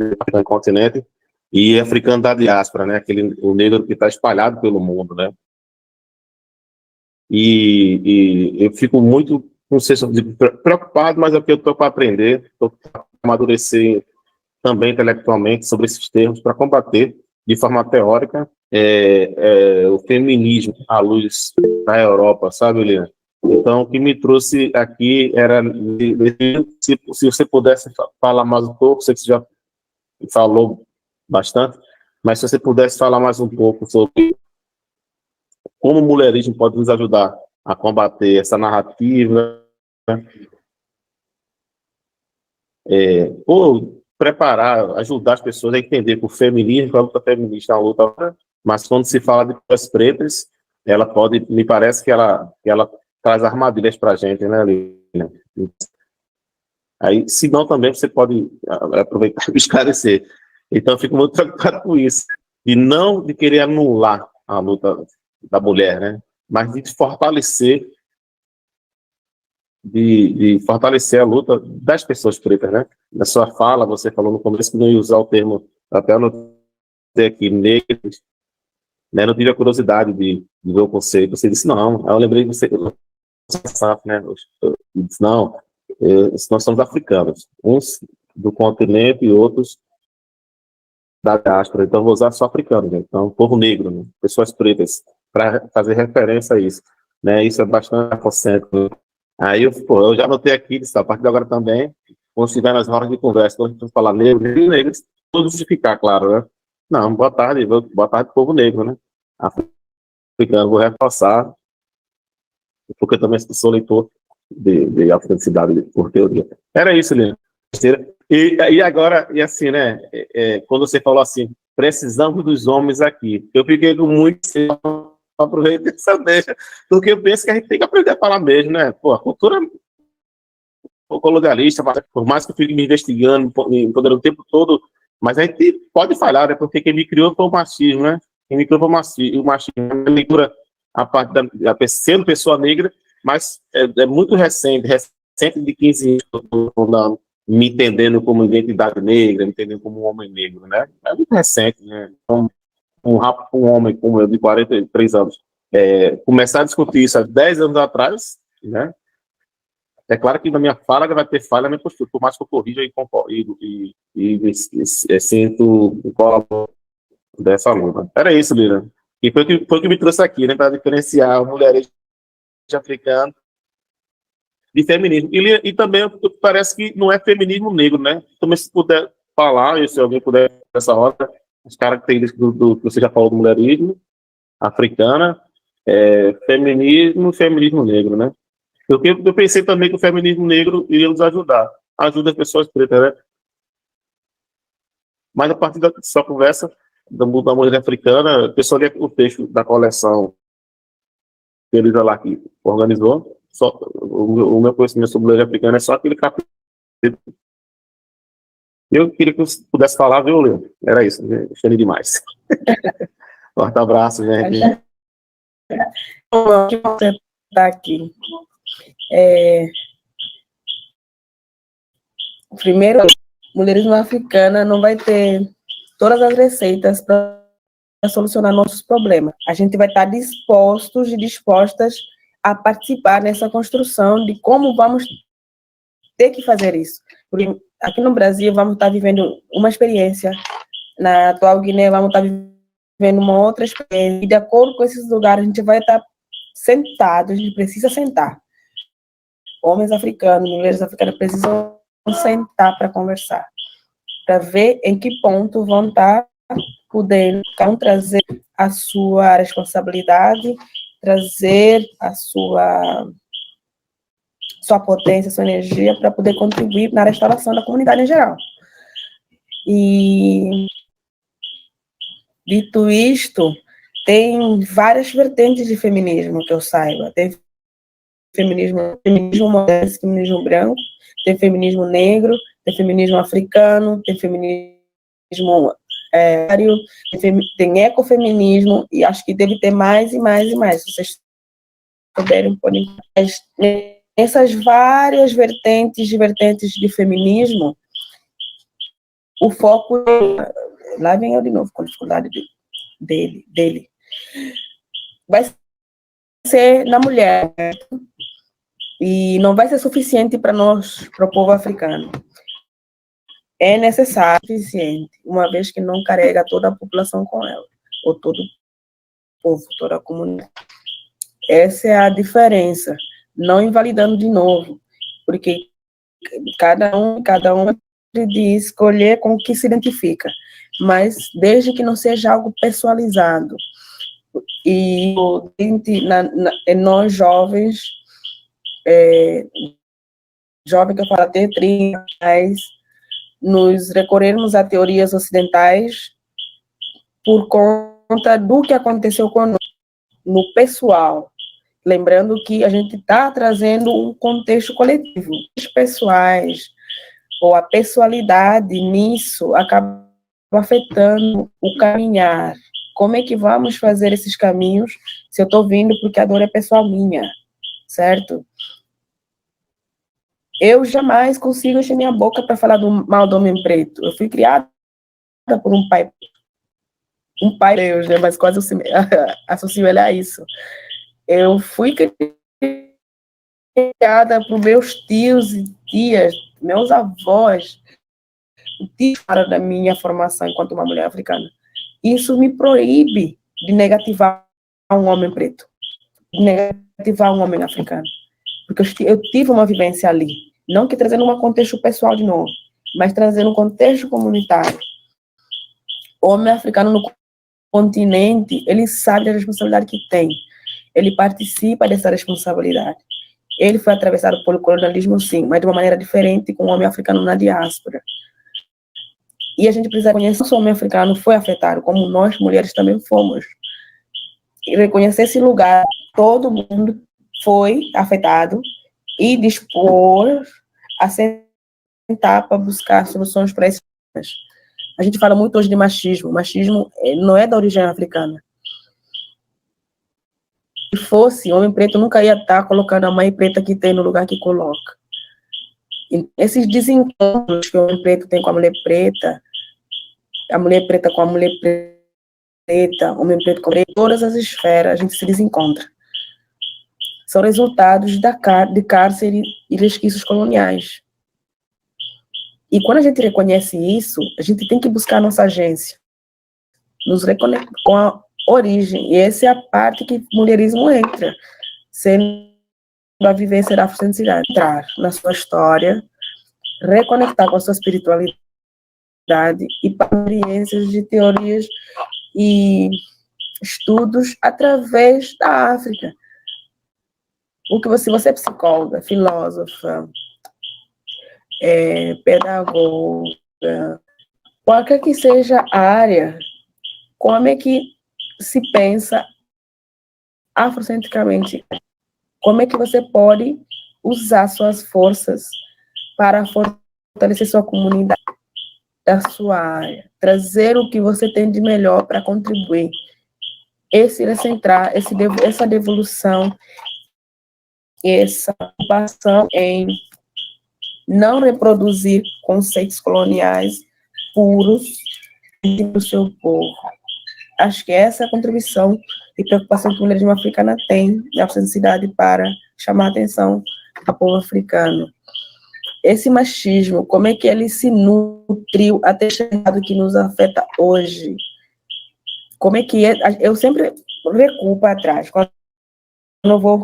e africano da diáspora, né, o negro que está espalhado pelo mundo, né. E eu fico muito, não sei se eu digo preocupado, mas é porque eu estou para aprender, estou para amadurecer também intelectualmente sobre esses termos, para combater de forma teórica o feminismo à luz da Europa, sabe, Eliane? Então, o que me trouxe aqui era, se você pudesse falar mais um pouco, sei que você já falou bastante, mas se você pudesse falar mais um pouco sobre como o mulherismo pode nos ajudar a combater essa narrativa, né? Ou preparar, ajudar as pessoas a entender que o feminismo, que a luta feminista é uma luta, mas quando se fala de pessoas pretas, ela pode, me parece que ela traz armadilhas para a gente, né, Lina? Aí, se não, também você pode aproveitar e esclarecer. Então, eu fico muito preocupado com isso. E não de querer anular a luta da mulher, né? Mas de fortalecer a luta das pessoas pretas, né? Na sua fala, você falou no começo que não ia usar o termo, até anotei aqui, negros, né? Não tive a curiosidade de ver o conceito. Você disse, não. Aí eu lembrei de você sabe, né? Eu disse, não, nós somos africanos, uns do continente e outros da diáspora, então vou usar só africano, né? Então povo negro, né? Pessoas pretas, para fazer referência a isso, né? Isso é bastante afocêntrico, né? Aí eu já anotei aqui, disse, a partir de agora também, quando estiver nas horas de conversa, quando a gente falar negro e negros, tudo justificar, claro, né? Não, boa tarde, povo negro, né? Africano, vou reforçar, porque eu também sou leitor de autenticidade por teoria. Era isso, Lina. E agora, e assim, né, quando você falou assim, precisamos dos homens aqui, eu fiquei com muito aproveito essa deixa, porque eu penso que a gente tem que aprender a falar mesmo, né, pô, a cultura colonialista, por mais que eu fique me investigando, o tempo todo, mas a gente pode falhar, né, porque quem me criou foi o machismo, né, quem me criou foi o machismo, a leitura, a parte sendo pessoa negra, mas é muito recente de 15 anos, me entendendo como identidade negra, me entendendo como um homem negro, né? É muito recente, né? Então, um homem como eu, de 43 anos, começar a discutir isso há 10 anos atrás, né? É claro que na minha fala vai ter falha na minha postura, por mais que eu corrija e sinto o colo dessa luta. Era isso, Lira. E foi o que me trouxe aqui, né? Para diferenciar mulheres africanas de feminismo. E também parece que não é feminismo negro, né? Também se puder falar, e se alguém puder nessa hora, as características que você já falou do mulherismo, africana, feminismo negro, né? Eu pensei também que o feminismo negro iria nos ajudar. Ajuda as pessoas pretas, né? Mas a partir da sua conversa, da mulher africana, a pessoa lê o texto da coleção que ele lá que organizou. Só, o meu conhecimento sobre mulher africana é só aquele capítulo. Eu queria que você pudesse falar, viu, Leandro? Era isso, gostei demais. Forte abraço, gente. Que você está aqui. Primeiro, mulherismo africana não vai ter todas as receitas para solucionar nossos problemas. A gente vai estar dispostos e dispostas a participar nessa construção de como vamos ter que fazer isso. Porque aqui no Brasil vamos estar vivendo uma experiência, na atual Guiné vamos estar vivendo uma outra experiência, e de acordo com esses lugares a gente vai estar sentados, a gente precisa sentar. Homens africanos, mulheres africanas precisam sentar para conversar, para ver em que ponto vão estar podendo trazer a sua responsabilidade, trazer a sua potência, sua energia para poder contribuir na restauração da comunidade em geral. E, dito isto, tem várias vertentes de feminismo que eu saiba. Tem feminismo moderno, feminismo branco, tem feminismo negro, tem feminismo africano, tem feminismo tem ecofeminismo, e acho que deve ter mais e mais e mais. Se vocês puderem pôr essas várias vertentes de feminismo, o foco, lá vem eu de novo com a dificuldade dele, vai ser na mulher, e não vai ser suficiente para nós, para o povo africano. É necessário, suficiente, uma vez que não carrega toda a população com ela, ou todo o povo, toda a comunidade. Essa é a diferença, não invalidando de novo, porque cada um de escolher com o que se identifica, mas desde que não seja algo pessoalizado. E nós jovens, jovem que eu falo até 30, nos recorrermos a teorias ocidentais por conta do que aconteceu conosco, no pessoal. Lembrando que a gente está trazendo um contexto coletivo. Os pessoais, ou a pessoalidade nisso, acaba afetando o caminhar. Como é que vamos fazer esses caminhos se eu estou vindo porque a dor é pessoal minha, certo? Eu jamais consigo encher minha boca para falar do mal do homem preto. Eu fui criada por um pai Deus, né? Mas quase associo ele a isso. Eu fui criada por meus tios e tias, meus avós, fora da minha formação enquanto uma mulher africana. Isso me proíbe de negativar um homem preto, de negativar um homem africano. Porque eu tive uma vivência ali, não que trazendo um contexto pessoal de novo, mas trazendo um contexto comunitário. O homem africano no continente, ele sabe da responsabilidade que tem, ele participa dessa responsabilidade. Ele foi atravessado pelo colonialismo, sim, mas de uma maneira diferente com o homem africano na diáspora. E a gente precisa reconhecer que o homem africano foi afetado, como nós, mulheres, também fomos. E reconhecer esse lugar, todo mundo foi afetado e dispor a sentar para buscar soluções para esses problemas. A gente fala muito hoje de machismo. Machismo não é da origem africana. Se fosse, homem preto nunca ia estar colocando a mãe preta que tem no lugar que coloca. E esses desencontros que o homem preto tem com a mulher preta com a mulher preta, homem preto com todas as esferas, a gente se desencontra. São resultados de cárcere e resquícios coloniais. E quando a gente reconhece isso, a gente tem que buscar a nossa agência, nos reconectar com a origem. E essa é a parte que o mulherismo entra, sendo a vivência da afrocentricidade, entrar na sua história, reconectar com a sua espiritualidade e para experiências de teorias e estudos através da África. Porque você é psicóloga, filósofa, pedagoga, qualquer que seja a área, como é que se pensa afrocentricamente? Como é que você pode usar suas forças para fortalecer sua comunidade, da sua área, trazer o que você tem de melhor para contribuir? Essa devolução, essa preocupação em não reproduzir conceitos coloniais puros do seu povo. Acho que essa é a contribuição e preocupação que a mulherismo africana tem na necessidade para chamar a atenção ao povo africano. Esse machismo, como é que ele se nutriu até chegar do que nos afeta hoje? Como é que é? Eu sempre recuo para trás. Quando eu vou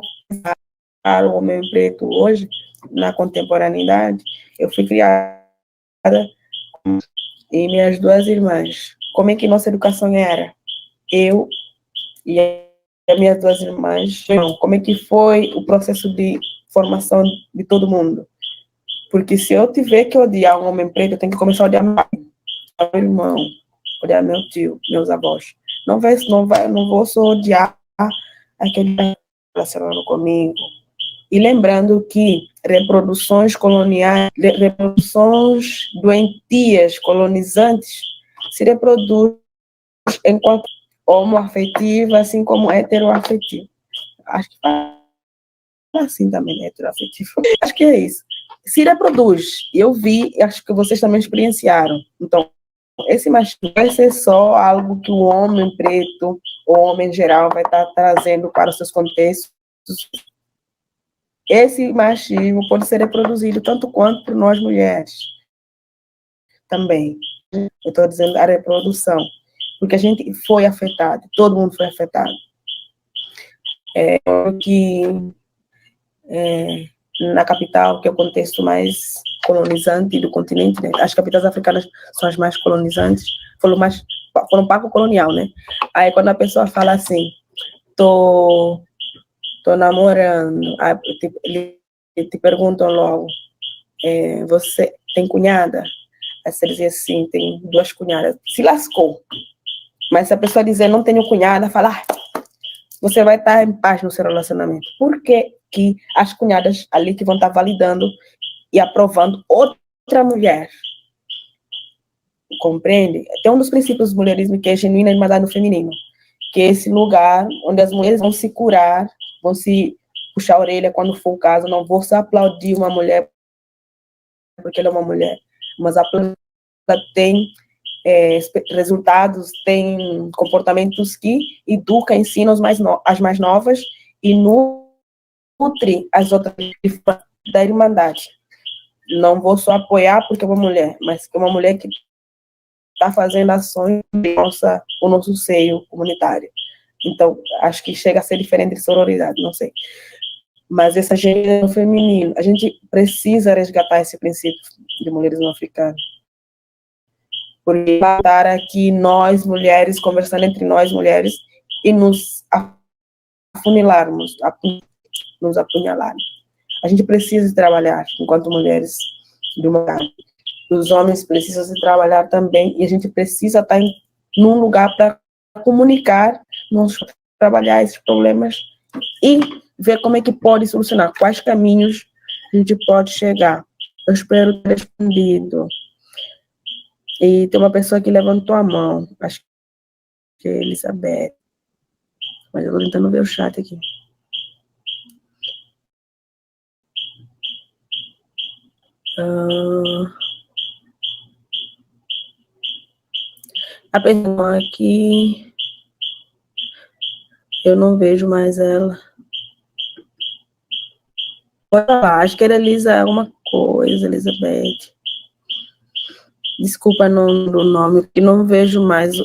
para o homem preto hoje, na contemporaneidade, eu fui criada e minhas duas irmãs. Como é que nossa educação era? Eu E as minhas duas irmãs, como é que foi o processo de formação de todo mundo? Porque se eu tiver que odiar um homem preto, eu tenho que começar a odiar meu irmão, odiar meu tio, meus avós. Não vou só odiar aquele que está relacionado comigo. E lembrando que reproduções coloniais, reproduções doentias, colonizantes, se reproduz enquanto homoafetivo, assim como heteroafetivo. Acho que fala assim também, heteroafetivo. Acho que é isso. Se reproduz. Eu vi, acho que vocês também experienciaram. Então, esse machismo vai ser só algo que o homem preto, o homem em geral, vai estar trazendo para os seus contextos. Esse machismo pode ser reproduzido tanto quanto por nós mulheres também. Eu estou dizendo a reprodução, porque a gente foi afetado, todo mundo foi afetado. Na capital, que é o contexto mais colonizante do continente, né? As capitais africanas são as mais colonizantes, foram pago colonial, né? Aí quando a pessoa fala assim, tô namorando, aí eles te perguntam logo, você tem cunhada? Aí você dizia assim, tem 2 cunhadas. Se lascou. Mas se a pessoa dizer não tenho cunhada, fala, você vai estar em paz no seu relacionamento. Por que que as cunhadas ali que vão estar validando e aprovando outra mulher? Compreende? Tem um dos princípios do mulherismo que é genuína irmandade no feminino, que é esse lugar onde as mulheres vão se curar, vão se puxar a orelha quando for o caso, não vou só aplaudir uma mulher porque ela é uma mulher, mas a planta tem resultados, tem comportamentos que educam, ensinam as mais novas e nutre as outras da irmandade. Não vou só apoiar porque é uma mulher, mas que é uma mulher que está fazendo ações o nosso seio comunitário. Então, acho que chega a ser diferente de sororidade, não sei. Mas essa gênero feminino, a gente precisa resgatar esse princípio de mulherismo africano. Porque estar aqui nós, mulheres, conversando entre nós, mulheres, e nos afunilarmos, nos apunhalarmos. A gente precisa trabalhar enquanto mulheres de uma casa. Os homens precisam se trabalhar também, e a gente precisa estar num lugar para comunicar, trabalhar esses problemas e ver como é que pode solucionar, quais caminhos a gente pode chegar. Eu espero ter respondido. E tem uma pessoa que levantou a mão, acho que é Elizabeth, mas eu vou tentando ver o chat aqui. A pessoa aqui, eu não vejo mais ela. Acho que era alguma coisa, Elizabeth. Desculpa o nome, porque não vejo mais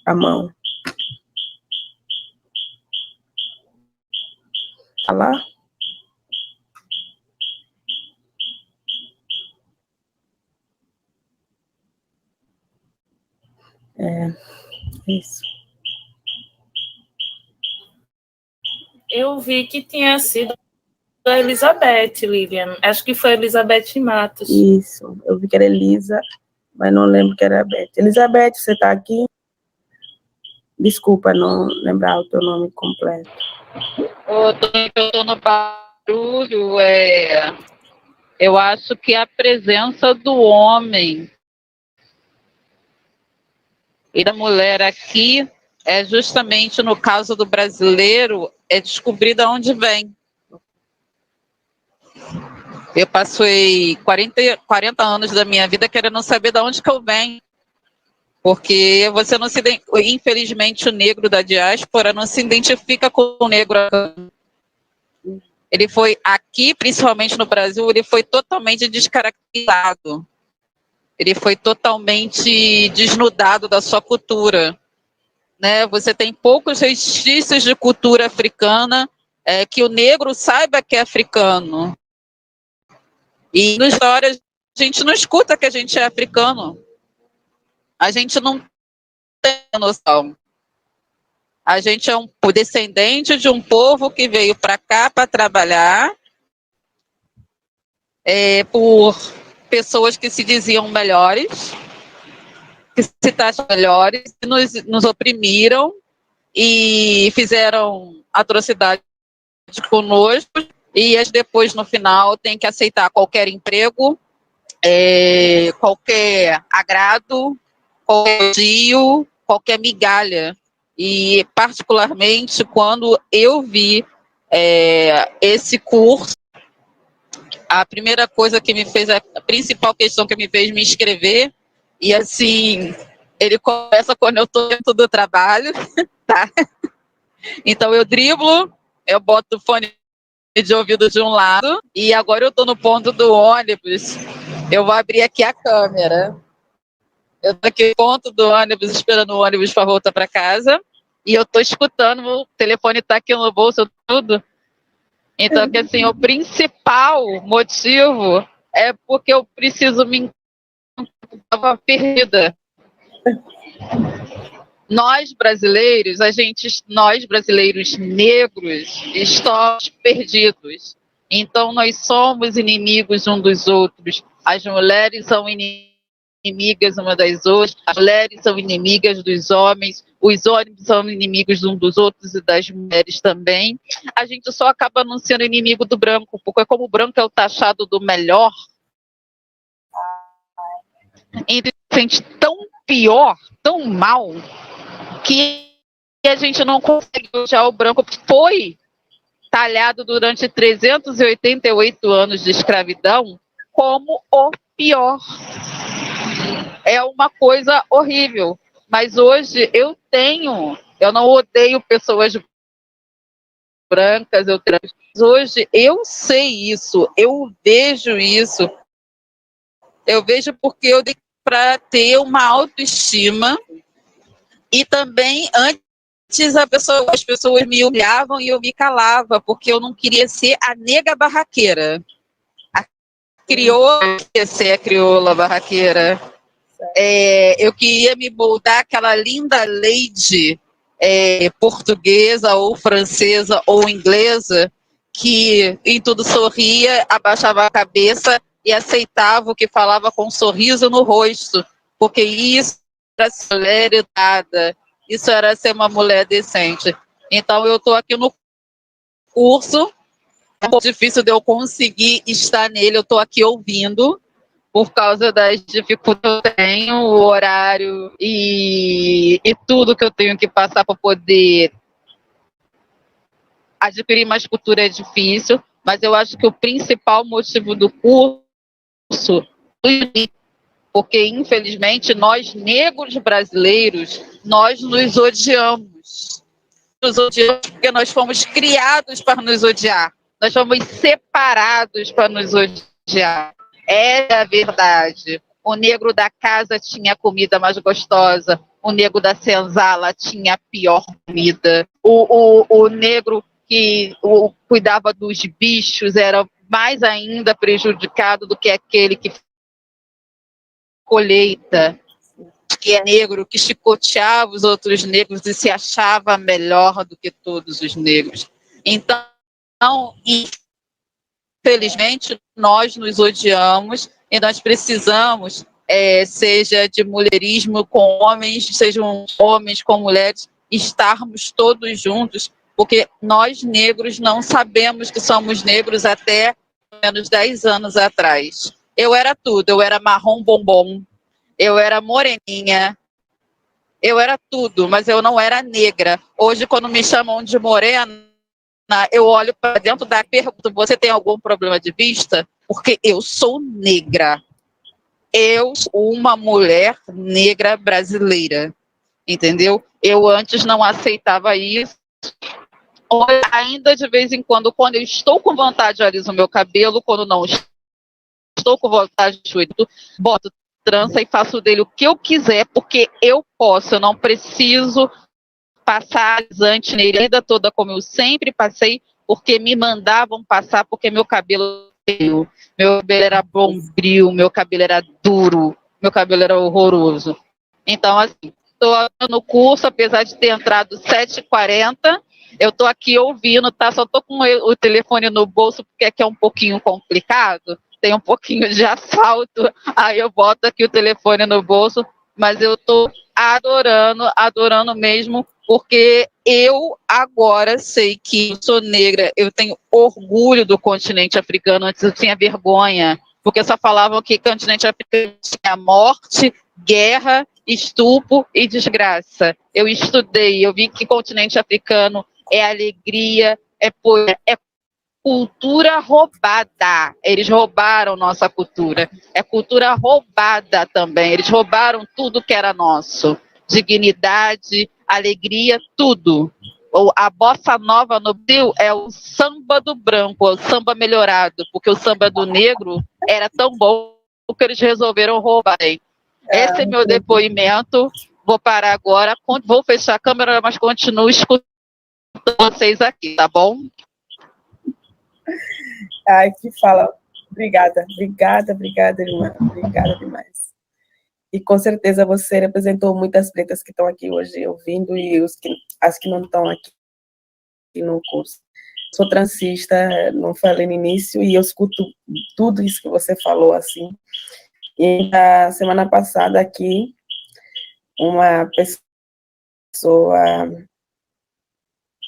a mão. Tá lá? É isso. Eu vi que tinha sido a Elizabeth, Lilian. Acho que foi a Elizabeth Matos. Isso, eu vi que era Elisa, mas não lembro que era a Beth. Elizabeth, você está aqui? Desculpa não lembrar o teu nome completo. Eu estou no barulho, eu acho que a presença do homem e da mulher aqui é justamente, no caso do brasileiro, é descobrir de onde vem. Eu passei 40 anos da minha vida querendo saber de onde que eu venho. Porque você não se... Infelizmente, o negro da diáspora não se identifica com o negro. Ele foi aqui, principalmente no Brasil, ele foi totalmente descaracterizado. Ele foi totalmente desnudado da sua cultura. Né? Você tem poucos restícios de cultura africana que o negro saiba que é africano. E na história a gente não escuta que a gente é africano. A gente não tem noção. A gente é um descendente de um povo que veio para cá para trabalhar por pessoas que se diziam melhores, que se taxam melhores, que nos oprimiram e fizeram atrocidades conosco, e depois, no final, tem que aceitar qualquer emprego, qualquer agrado, qualquer elogio, qualquer migalha. E, particularmente, quando eu vi esse curso, a primeira coisa que me fez, a principal questão que me fez me inscrever, e assim, ele começa quando eu estou dentro do trabalho, tá? Então eu driblo, eu boto o fone de ouvido de um lado, e agora eu estou no ponto do ônibus, eu vou abrir aqui a câmera. Eu estou aqui no ponto do ônibus, esperando o ônibus para voltar para casa, e eu estou escutando, o telefone está aqui no bolso, tudo. Então, que assim, o principal motivo é porque eu preciso me encontrar, estava perdida. Nós brasileiros negros, estamos perdidos. Então, nós somos inimigos uns dos outros. As mulheres são inimigas uma das outras, as mulheres são inimigas dos homens, os homens são inimigos uns dos outros e das mulheres também. A gente só acaba não sendo inimigo do branco, porque como o branco é o taxado do melhor, ele se sente tão pior, tão mal, que a gente não consegue elogiar o branco. Foi talhado durante 388 anos de escravidão como o pior. É uma coisa horrível. Mas hoje eu não odeio pessoas brancas, hoje eu sei isso, eu vejo porque eu dei para ter uma autoestima. E também, antes, as pessoas me humilhavam e eu me calava, porque eu não queria ser a nega barraqueira. A crioula, eu queria ser a crioula barraqueira. Eu queria me moldar aquela linda lady portuguesa, ou francesa, ou inglesa, que em tudo sorria, abaixava a cabeça e aceitava o que falava com um sorriso no rosto, porque isso era ser mulher educada, isso era ser uma mulher decente. Então, eu estou aqui no curso, é um pouco difícil de eu conseguir estar nele, eu estou aqui ouvindo, por causa das dificuldades que eu tenho, o horário e tudo que eu tenho que passar para poder adquirir mais cultura é difícil, mas eu acho que o principal motivo do curso é porque, infelizmente, nós, negros brasileiros, nós nos odiamos. Nos odiamos porque nós fomos criados para nos odiar. Nós fomos separados para nos odiar. É a verdade. O negro da casa tinha a comida mais gostosa. O negro da senzala tinha a pior comida. O negro que cuidava dos bichos era mais ainda prejudicado do que aquele que colheita, que é negro, que chicoteava os outros negros e se achava melhor do que todos os negros. Então, infelizmente, nós nos odiamos e nós precisamos, seja de mulherismo com homens, sejam homens com mulheres, estarmos todos juntos, porque nós negros não sabemos que somos negros até menos 10 anos atrás. Eu era tudo, eu era marrom bombom, eu era moreninha, eu era tudo, mas eu não era negra. Hoje, quando me chamam de morena, eu olho para dentro da pergunta, você tem algum problema de vista? Porque eu sou negra. Eu sou uma mulher negra brasileira, entendeu? Eu antes não aceitava isso. Hoje, ainda de vez em quando eu estou com vontade de alisar o meu cabelo, quando não estou com vontade de chuito, boto trança e faço dele o que eu quiser, porque eu posso, eu não preciso passar alisante nele a vida toda como eu sempre passei, porque me mandavam passar, porque meu cabelo era bombril, meu cabelo era duro, meu cabelo era horroroso. Então, assim, Estou no curso, apesar de ter entrado 7h40, eu estou aqui ouvindo, tá? Só estou com o telefone no bolso, porque aqui é um pouquinho complicado, tem um pouquinho de asfalto, aí eu boto aqui o telefone no bolso, mas eu estou adorando mesmo, porque eu agora sei que eu sou negra, eu tenho orgulho do continente africano, antes eu tinha vergonha, porque só falavam que o continente africano tinha morte, guerra, estupro e desgraça. Eu estudei, eu vi que o continente africano é alegria, é poesia, é cultura roubada. Eles roubaram nossa cultura. É cultura roubada também. Eles roubaram tudo que era nosso. Dignidade, alegria, tudo. A bossa nova no Brasil é o samba do branco, o samba melhorado, porque o samba do negro era tão bom que eles resolveram roubar. Esse é meu depoimento. Vou parar agora, vou fechar a câmera, mas continuo escutando vocês aqui, tá bom? Ai, que fala. Obrigada, irmã. Obrigada demais. E com certeza você representou muitas pretas que estão aqui hoje ouvindo e as que não estão aqui no curso. Sou transista, não falei no início, e eu escuto tudo isso que você falou, assim. E na semana passada aqui, uma pessoa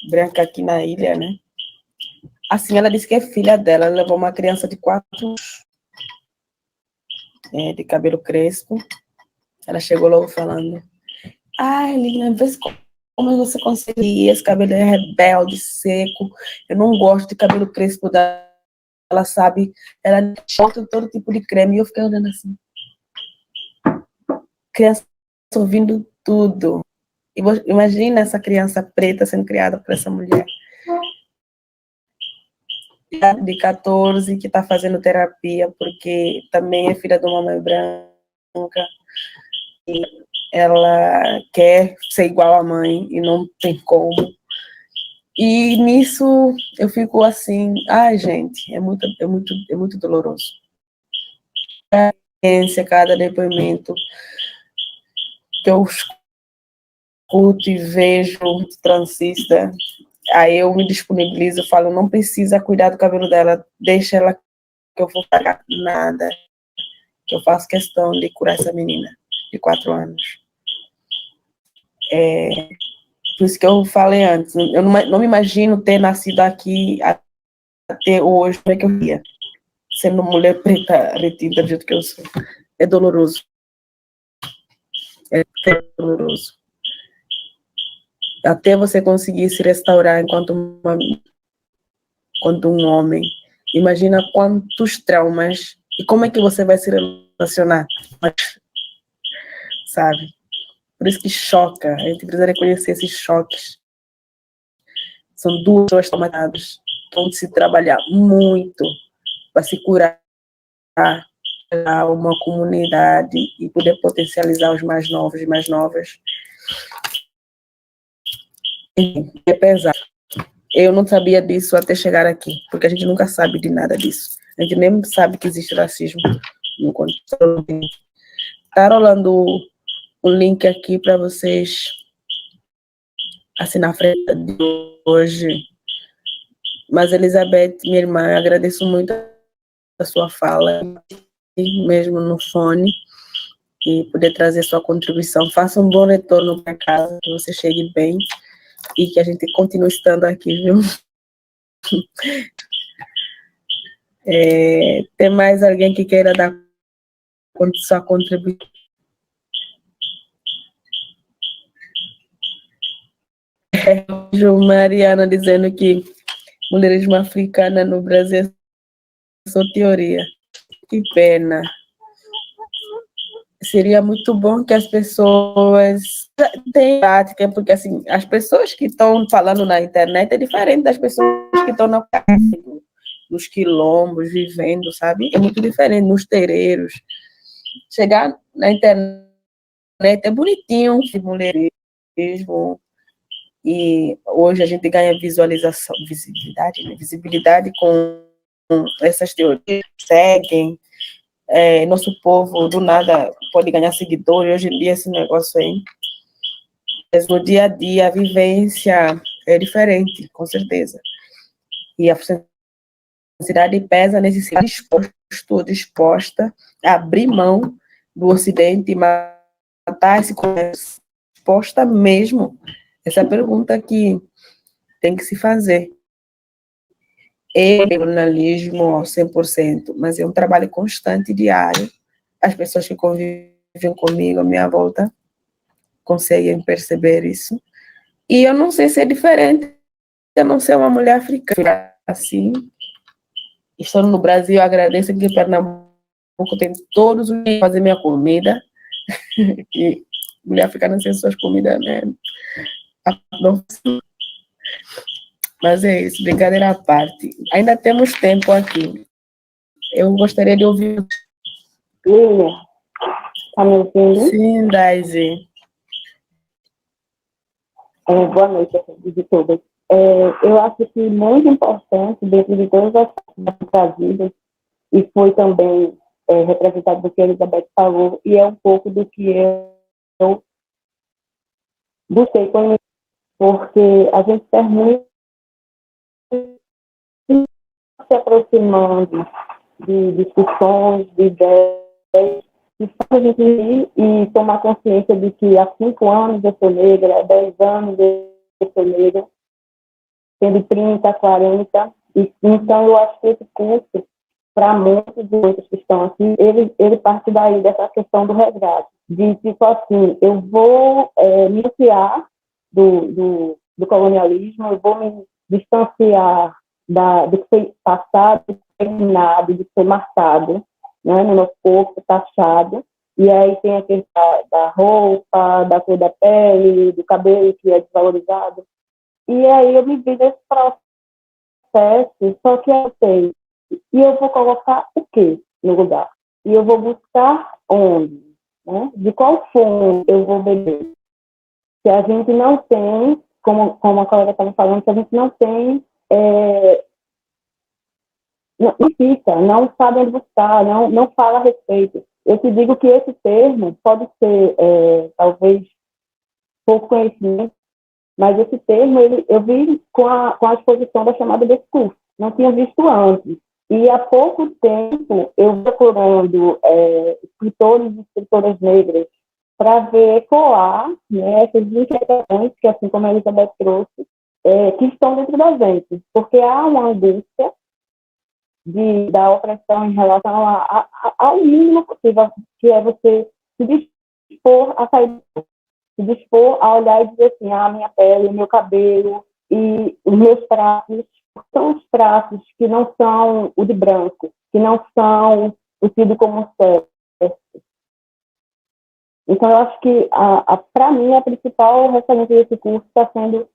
branca aqui na ilha, né? Assim, ela disse que é filha dela, ela levou uma criança de 4 anos, de cabelo crespo. Ela chegou logo falando, ai, Lilian, vê como você consegue, esse cabelo é rebelde, seco, eu não gosto de cabelo crespo dela, ela sabe, ela bota todo tipo de creme, e eu fiquei olhando assim, criança ouvindo tudo, e imagina essa criança preta sendo criada por essa mulher, de 14, que está fazendo terapia, porque também é filha de uma mãe branca, e ela quer ser igual à mãe, e não tem como. E nisso eu fico assim, ai, gente, é muito doloroso. Cada depoimento que eu escuto e vejo transista, aí eu me disponibilizo, falo, não precisa cuidar do cabelo dela, deixa ela que eu vou pagar nada, que eu faço questão de curar essa menina de 4 anos. Por isso que eu falei antes, eu não me imagino ter nascido aqui até hoje, como é que eu ia, sendo mulher preta, retinta do jeito que eu sou. É doloroso. É doloroso. Até você conseguir se restaurar enquanto um homem. Imagina quantos traumas e como é que você vai se relacionar, sabe? Por isso que choca, a gente precisa reconhecer esses choques. São 2 pessoas traumatizadas, onde se trabalhar muito para se curar uma comunidade e poder potencializar os mais novos e mais novas. É pesado. Eu não sabia disso até chegar aqui, porque a gente nunca sabe de nada disso. A gente nem sabe que existe racismo no contexto. Está rolando um link aqui para vocês assinar a frente de hoje. Mas, Elizabeth, minha irmã, eu agradeço muito a sua fala, mesmo no fone, e poder trazer sua contribuição. Faça um bom retorno para casa, que você chegue bem e que a gente continue estando aqui, viu? Tem mais alguém que queira dar sua contribuição? Mariana dizendo que mulherismo africana no Brasil é só teoria. Que pena. Seria muito bom que as pessoas tenham prática, porque assim, as pessoas que estão falando na internet é diferente das pessoas que estão nos quilombos, vivendo, sabe? É muito diferente, nos terreiros. Chegar na internet é bonitinho, de mulherismo, e hoje a gente ganha visualização, visibilidade com essas teorias, seguem, nosso povo do nada pode ganhar seguidores, hoje em dia esse negócio aí Mas no dia a dia, a vivência é diferente, com certeza. E a sociedade pesa nesse ser disposta a abrir mão do Ocidente e matar esse comércio. Disposta mesmo. Essa é a pergunta que tem que se fazer. Jornalismo ao 100%, mas é um trabalho constante, diário. As pessoas que convivem comigo à minha volta conseguem perceber isso. E eu não sei se é diferente eu não ser uma mulher africana. Assim, estou no Brasil, eu agradeço que Pernambuco tem todos os dias fazer minha comida. E mulher africana sem suas comidas, né? Mas é isso, brincadeira à parte. Ainda temos tempo aqui. Eu gostaria de ouvir. Lilian, está me ouvindo? Sim, Daisy. Boa noite a todos e todas. Eu acho que muito importante, dentro de todas as coisas trazidas, e foi também representado do que a Elizabeth falou, e é um pouco do que eu busquei conhecer, porque a gente termina se aproximando de discussões, de ideias, e faz a gente ir e tomar consciência de que há 5 anos eu sou negra, há 10 anos eu sou negra, tendo 30, 40, e então eu acho que esse curso, para muitos e muitos que estão aqui, ele parte daí, dessa questão do resgate, de tipo assim, eu vou me distanciar do colonialismo, eu vou me distanciar do que foi passado, terminado, de ser marcado, né, no nosso corpo, taxado, e aí tem a questão da roupa, da cor da pele, do cabelo que é desvalorizado, e aí eu me vi nesse processo, só que eu sei, e eu vou colocar o quê no lugar? E eu vou buscar onde? Né? De qual fonte eu vou beber? Se a gente não tem, como a colega estava falando, se a gente não tem, não fica, não sabe onde buscar, não fala a respeito. Eu te digo que esse termo pode ser, talvez, pouco conhecimento, mas esse termo eu vi com a exposição da chamada desse curso. Não tinha visto antes. E há pouco tempo, eu procurando escritores e escritoras negras para ver ecoar, né, essas inquietações que, assim como a Elizabeth trouxe, que estão dentro da gente. Porque há uma angústia da opressão em relação ao mínimo possível, que é você se dispor a sair, se dispor a olhar e dizer assim, a minha pele, o meu cabelo e os meus traços são os traços que não são o de branco, que não são o tido como certo. Então, eu acho que, para mim, a principal referência desse curso está sendo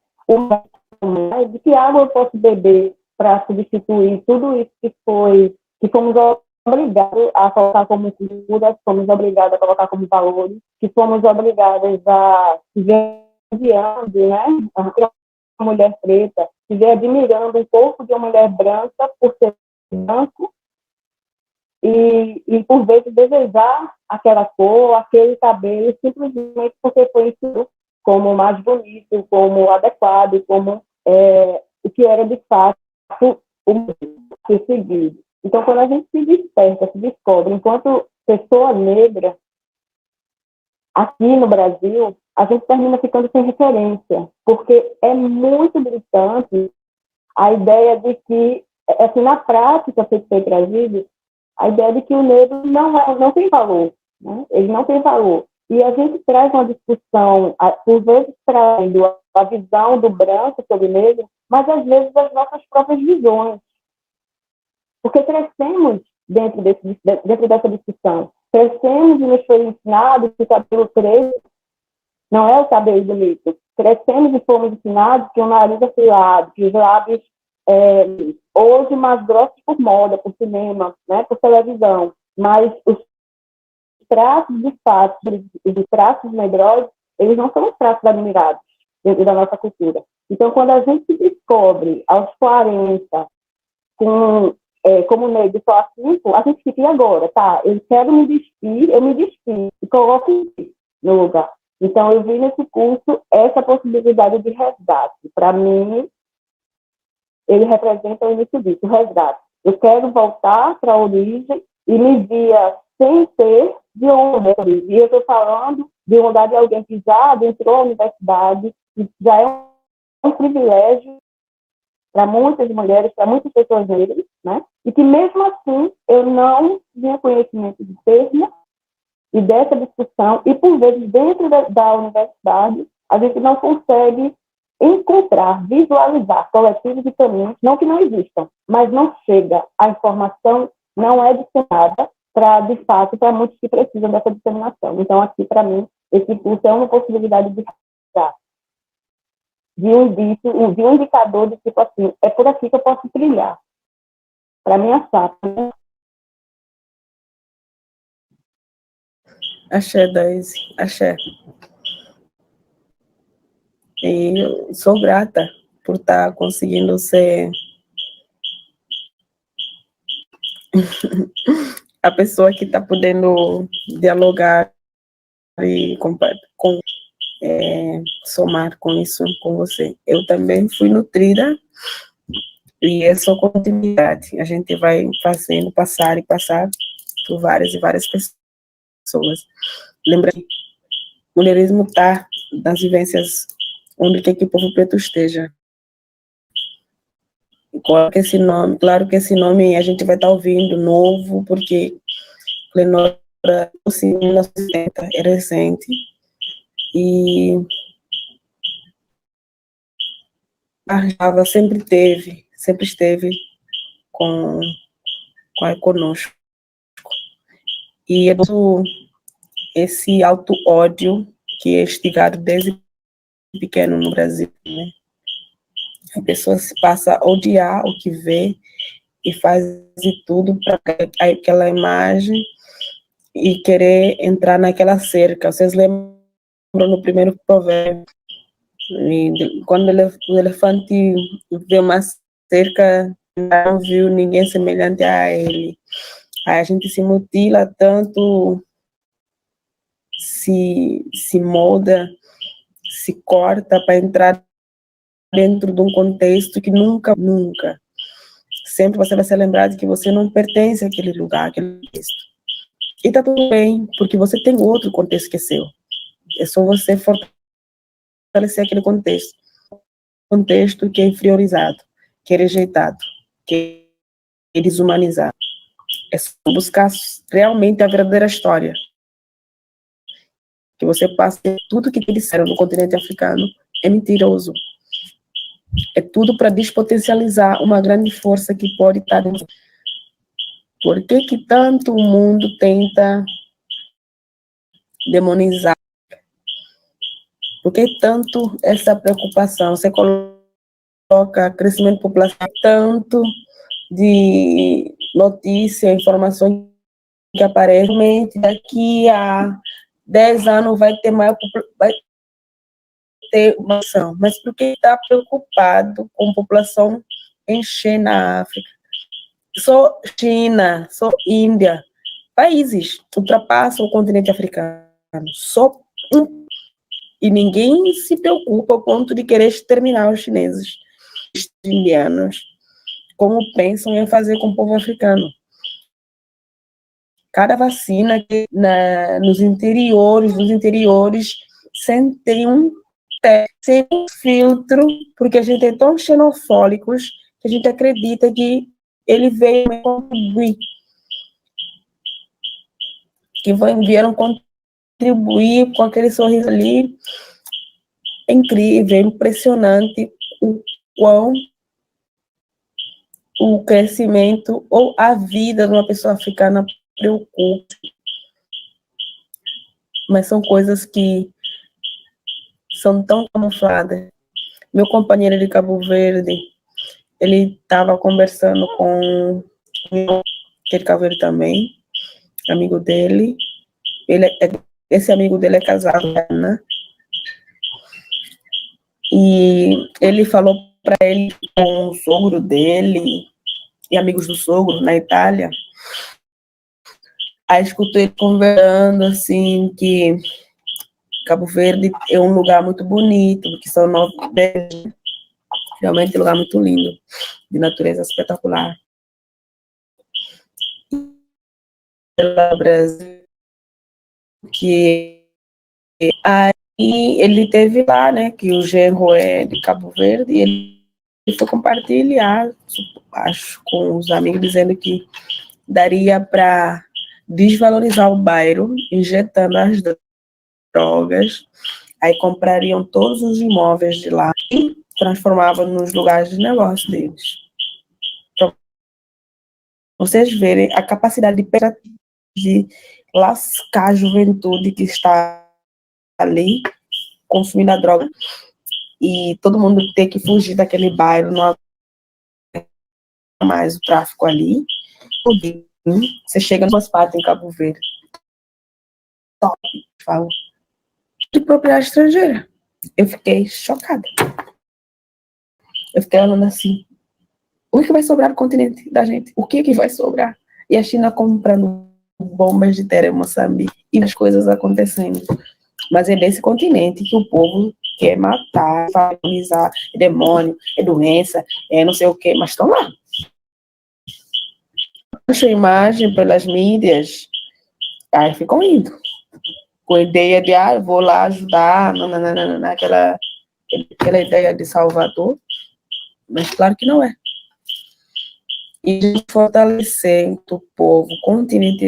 de que água eu posso beber para substituir tudo isso que fomos obrigados a colocar como cultura, fomos obrigados a colocar como valores, que fomos obrigadas a viver enviando, né? Uma mulher preta, se vê admirando um corpo de uma mulher branca por ser branco e por vezes desejar aquela cor, aquele cabelo, simplesmente porque foi isso como mais bonito, como adequado, como o que era de fato o ser seguido. Então, quando a gente se desperta, se descobre, enquanto pessoa negra, aqui no Brasil, a gente termina ficando sem referência, porque é muito gritante a ideia de que, assim, na prática, que foi trazido, a ideia de que o negro não tem valor, né? Ele não tem valor. E a gente traz uma discussão, por vezes trazendo a visão do branco sobre o negro, mas às vezes as nossas próprias visões. Porque crescemos dentro dessa discussão. Crescemos e nos foi ensinado que o cabelo preto não é o cabelo bonito. Crescemos e fomos ensinados que o nariz é afilado, que os lábios, hoje, mais grossos por moda, por cinema, né, por televisão. Mas os traços de fato, os traços medrosos, eles não são os traços admirados dentro da nossa cultura. Então, quando a gente se descobre aos 40, como negro só há 5, a gente fica, e agora? Tá, eu quero me despir, eu me despido e coloco no lugar. Então, eu vi nesse curso essa possibilidade de resgate. Para mim, ele representa o início disso, o resgate. Eu quero voltar para a origem e me via sem ter de onde. E eu estou falando de onde de alguém que já adentrou a universidade, que já é um privilégio para muitas mulheres, para muitas pessoas negras, né? E que mesmo assim eu não tinha conhecimento de termo e dessa discussão, e por vezes dentro da universidade a gente não consegue encontrar, visualizar coletivos e caminhos, não que não existam, mas não chega, a informação não é disseminada para, de fato, para muitos que precisam dessa disseminação. Então, aqui, para mim, esse curso é uma possibilidade de um indicador de tipo assim, é por aqui que eu posso trilhar. Para mim, é fácil, né? Axé, Daisy, axé. E eu sou grata por estar conseguindo ser a pessoa que está podendo dialogar e somar com isso com você. Eu também fui nutrida e é só continuidade. A gente vai fazendo, passar por várias e várias pessoas. Lembra que o mulherismo está nas vivências onde quer que o povo preto esteja. Claro que esse nome a gente vai estar ouvindo novo, porque Lenora, assim, 1970, é recente, e a Java sempre esteve conosco. E é esse auto-ódio que é instigado desde pequeno no Brasil, né? A pessoa se passa a odiar o que vê e faz de tudo para aquela imagem e querer entrar naquela cerca. Vocês lembram no primeiro provérbio, quando o elefante vê uma cerca, não viu ninguém semelhante a ele. Aí a gente se mutila tanto, se molda, se corta para entrar dentro de um contexto que nunca, sempre você vai ser lembrado de que você não pertence àquele lugar, àquele contexto. E tá tudo bem, porque você tem outro contexto que é seu. É só você fortalecer aquele contexto que é inferiorizado, que é rejeitado, que é desumanizado. É só buscar realmente a verdadeira história. Que você passe tudo que te disseram no continente africano é mentiroso. É tudo para despotencializar uma grande força que pode estar dentro. Por que tanto o mundo tenta demonizar? Por que tanto essa preocupação? Você coloca crescimento populacional, tanto de notícia, informações que aparecem, daqui a 10 anos vai ter uma ação. Mas por que está preocupado com a população encher na África? Só China, só Índia, países ultrapassam o continente africano. Só um. E ninguém se preocupa ao ponto de querer exterminar os chineses, os indianos, como pensam em fazer com o povo africano. Cada vacina que nos interiores, sem ter um teste, sem um filtro, porque a gente é tão xenofóbicos que a gente acredita que ele veio contribuir, que vieram contribuir com aquele sorriso ali. É incrível, é impressionante o quão o crescimento ou a vida de uma pessoa africana preocupa. Mas são coisas que são tão camufladas. Meu companheiro de Cabo Verde, ele estava conversando com aquele Cabo Verde também, amigo dele. Esse amigo dele é casado, né? E ele falou para ele, com o sogro dele e amigos do sogro na Itália. Aí escutou ele conversando assim, que Cabo Verde é um lugar muito bonito, porque são 9 ilhas, realmente um lugar muito lindo, de natureza espetacular. Pelo Brasil, que aí ele teve lá, né, que o genro é de Cabo Verde, e ele foi compartilhar, acho, com os amigos, dizendo que daria para desvalorizar o bairro, injetando as drogas, aí comprariam todos os imóveis de lá e transformavam nos lugares de negócio deles. Então, vocês verem a capacidade de lascar a juventude que está ali consumindo a droga e todo mundo ter que fugir daquele bairro, não há mais o tráfico ali. Você chega numa partes em Cabo Verde, top, falo, de propriedade estrangeira. Eu fiquei chocada. Eu fiquei olhando assim, o que vai sobrar no continente da gente? O que vai sobrar? E a China comprando bombas de terra em Moçambique e as coisas acontecendo. Mas é desse continente que o povo quer matar, familizar, é demônio, é doença, é não sei o quê, mas estão lá. Puxa a imagem pelas mídias, aí ficam indo. Com a ideia de, eu vou lá ajudar, aquela ideia de Salvador, mas claro que não é. E fortalecer o povo, o continente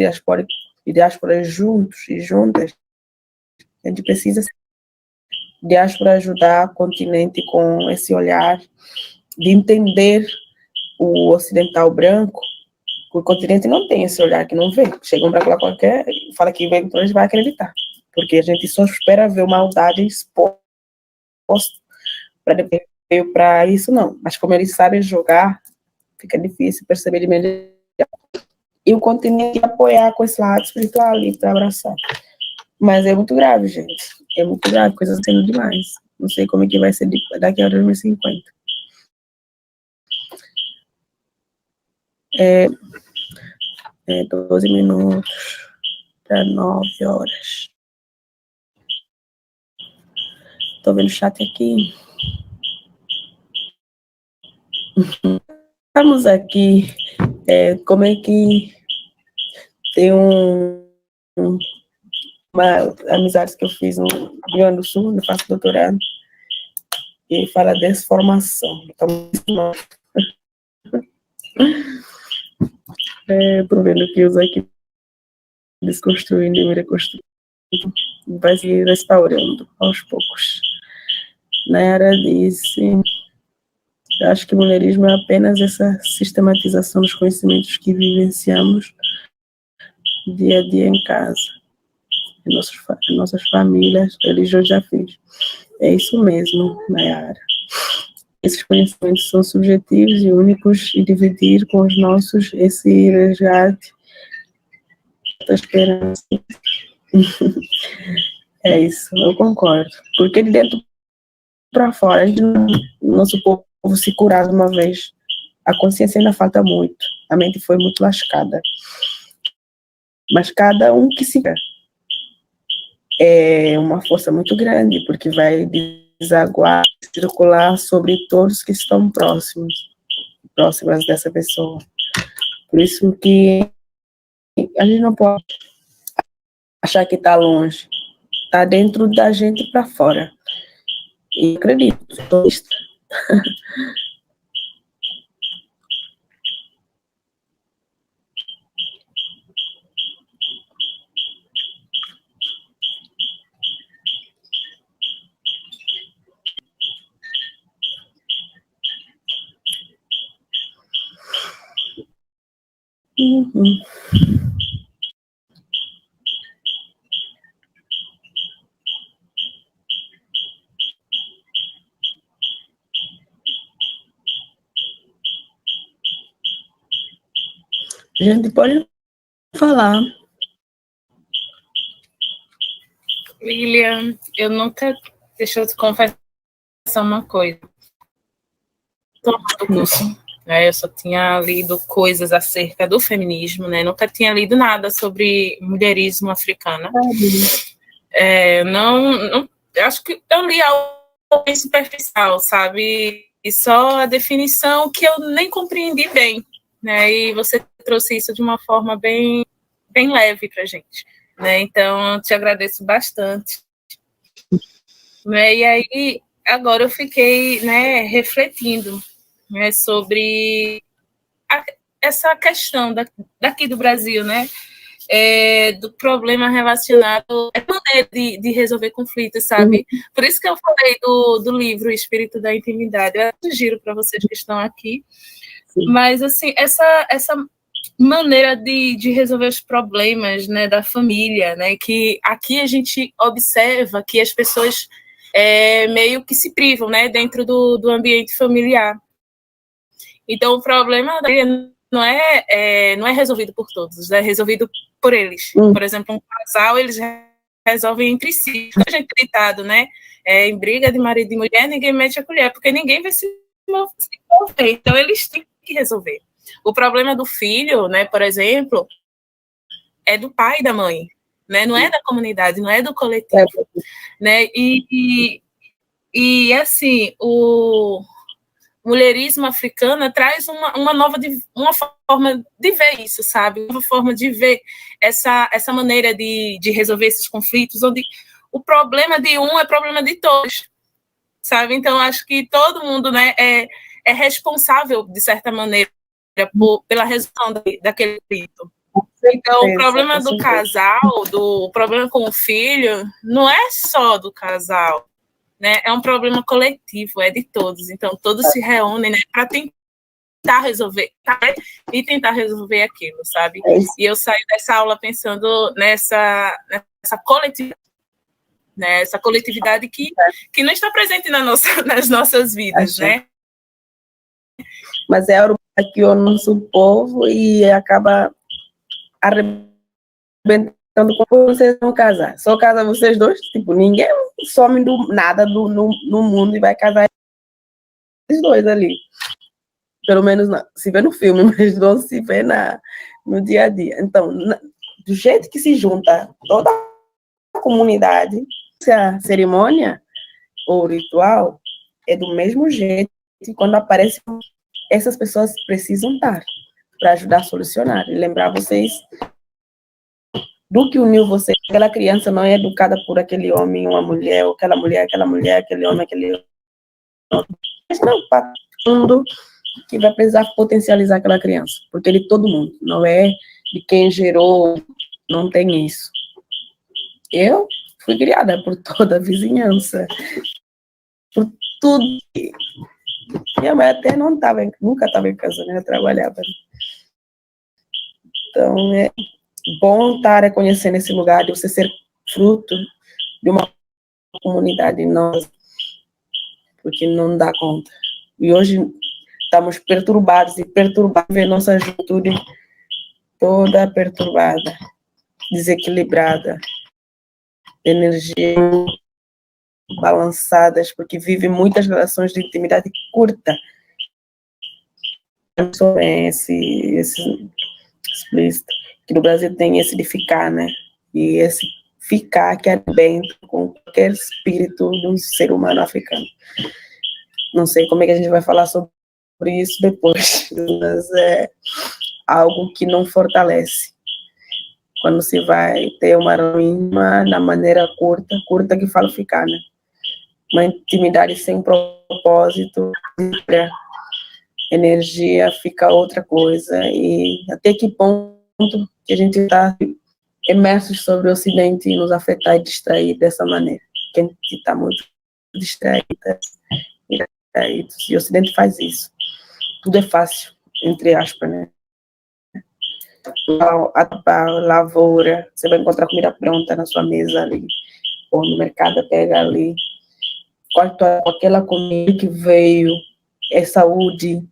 e diáspora juntos e juntas, a gente precisa diáspora ajudar o continente com esse olhar de entender o ocidental branco. O continente não tem esse olhar, que não vê. Chegam para lá qualquer, fala que vem, então eles vão acreditar. Porque a gente só espera ver maldade exposta para isso, não. Mas como eles sabem jogar, fica difícil perceber de melhor. E o continente apoiar com esse lado espiritual ali para abraçar. Mas é muito grave, gente. É muito grave, coisas sendo demais. Não sei como é que vai ser daqui a 2050. 12 minutos para 9 horas. Estou vendo o chat aqui. Estamos aqui. Como é que tem uma amizade que eu fiz no Rio Grande do Sul, onde eu faço doutorado, e fala de desformação. Então, estou vendo que os aqui desconstruindo e reconstruindo, vai se restaurando aos poucos. Nayara disse, acho que o mulherismo é apenas essa sistematização dos conhecimentos que vivenciamos dia a dia em casa, em nossas famílias, religiões já fiz. É isso mesmo, Nayara. Esses conhecimentos são subjetivos e únicos, e dividir com os nossos esse resgate da esperança. É isso, eu concordo. Porque de dentro para fora, nosso povo se curar de uma vez. A consciência ainda falta muito. A mente foi muito lascada. Mas cada um que se é uma força muito grande, porque vai desaguar, circular sobre todos que estão próximas dessa pessoa. Por isso que a gente não pode achar que está longe. Está dentro da gente para fora. E acredito, estou A gente pode falar. Lilian, eu nunca... Deixa eu te confessar uma coisa. Tomando curso, né? Eu só tinha lido coisas acerca do feminismo, né? Nunca tinha lido nada sobre mulherismo africano. Eu acho que eu li algo bem superficial, sabe? E só a definição que eu nem compreendi bem, né? E você trouxe isso de uma forma bem leve para a gente, né? Então, eu te agradeço bastante. Né? E aí, agora eu fiquei, né, refletindo, né, sobre essa questão daqui do Brasil, né? Do problema relacionado à maneira de resolver conflitos, sabe? Por isso que eu falei do livro Espírito da Intimidade. Eu sugiro para vocês que estão aqui. Sim. Mas, assim, essa maneira de resolver os problemas, né, da família, né, que aqui a gente observa que as pessoas meio que se privam, né, dentro do ambiente familiar. Então, o problema não é resolvido por todos, é resolvido por eles. Por exemplo, um casal, eles resolvem entre si. A gente é ditado, né? Em briga de marido e mulher, ninguém mete a colher, porque ninguém vai se envolver. Então, eles têm que resolver. O problema do filho, né, por exemplo, é do pai e da mãe, né? Não é da comunidade, não é do coletivo. Né? E assim, o mulherismo africano traz uma forma de ver isso, sabe? Uma forma de ver essa maneira de resolver esses conflitos, onde o problema de um é problema de todos, sabe? Então, acho que todo mundo, né, é responsável, de certa maneira, pela resolução daquele conflito. Então, o problema do casal, o problema com o filho, não é só do casal, né? É um problema coletivo, é de todos. Então, todos se reúnem, né, para tentar resolver e tentar resolver aquilo, sabe? E eu saio dessa aula pensando nessa coletividade, né? Essa coletividade que não está presente nas nossas vidas, né? Mas é aqui o nosso povo e acaba arrebentando com vocês não casar. Só casa vocês dois, tipo, ninguém some do nada no mundo e vai casar esses dois ali. Pelo menos se vê no filme, mas não se vê no dia a dia. Então, do jeito que se junta toda a comunidade, a cerimônia ou ritual é do mesmo jeito que quando aparece, essas pessoas precisam estar para ajudar a solucionar. E lembrar vocês do que uniu vocês. Aquela criança não é educada por aquele homem, uma mulher, ou aquela mulher, aquele homem, aquele homem. Mas não, para todo mundo que vai precisar potencializar aquela criança. Porque é de todo mundo, não é de quem gerou, não tem isso. Eu fui criada por toda a vizinhança, por tudo. Minha mãe até nunca estava em casa, né? Eu trabalhava. Então, é bom estar reconhecendo esse lugar de você ser fruto de uma comunidade nossa, porque não dá conta. E hoje estamos perturbados ver nossa juventude toda perturbada, desequilibrada, energia balançadas, porque vive muitas relações de intimidade curta. Esse explícito, que no Brasil tem esse de ficar, né? E esse ficar que arrebenta com qualquer espírito de um ser humano africano. Não sei como é que a gente vai falar sobre isso depois, mas é algo que não fortalece. Quando se vai ter uma rima na maneira curta que fala ficar, né? Uma intimidade sem propósito, energia fica outra coisa, e até que ponto que a gente está imersos sobre o Ocidente e nos afetar e distrair dessa maneira. Quem está muito distraído, e o Ocidente faz isso. Tudo é fácil, entre aspas, né? A lavoura, você vai encontrar comida pronta na sua mesa ali, ou no mercado, pega ali. Aquela comida que veio, é saúde,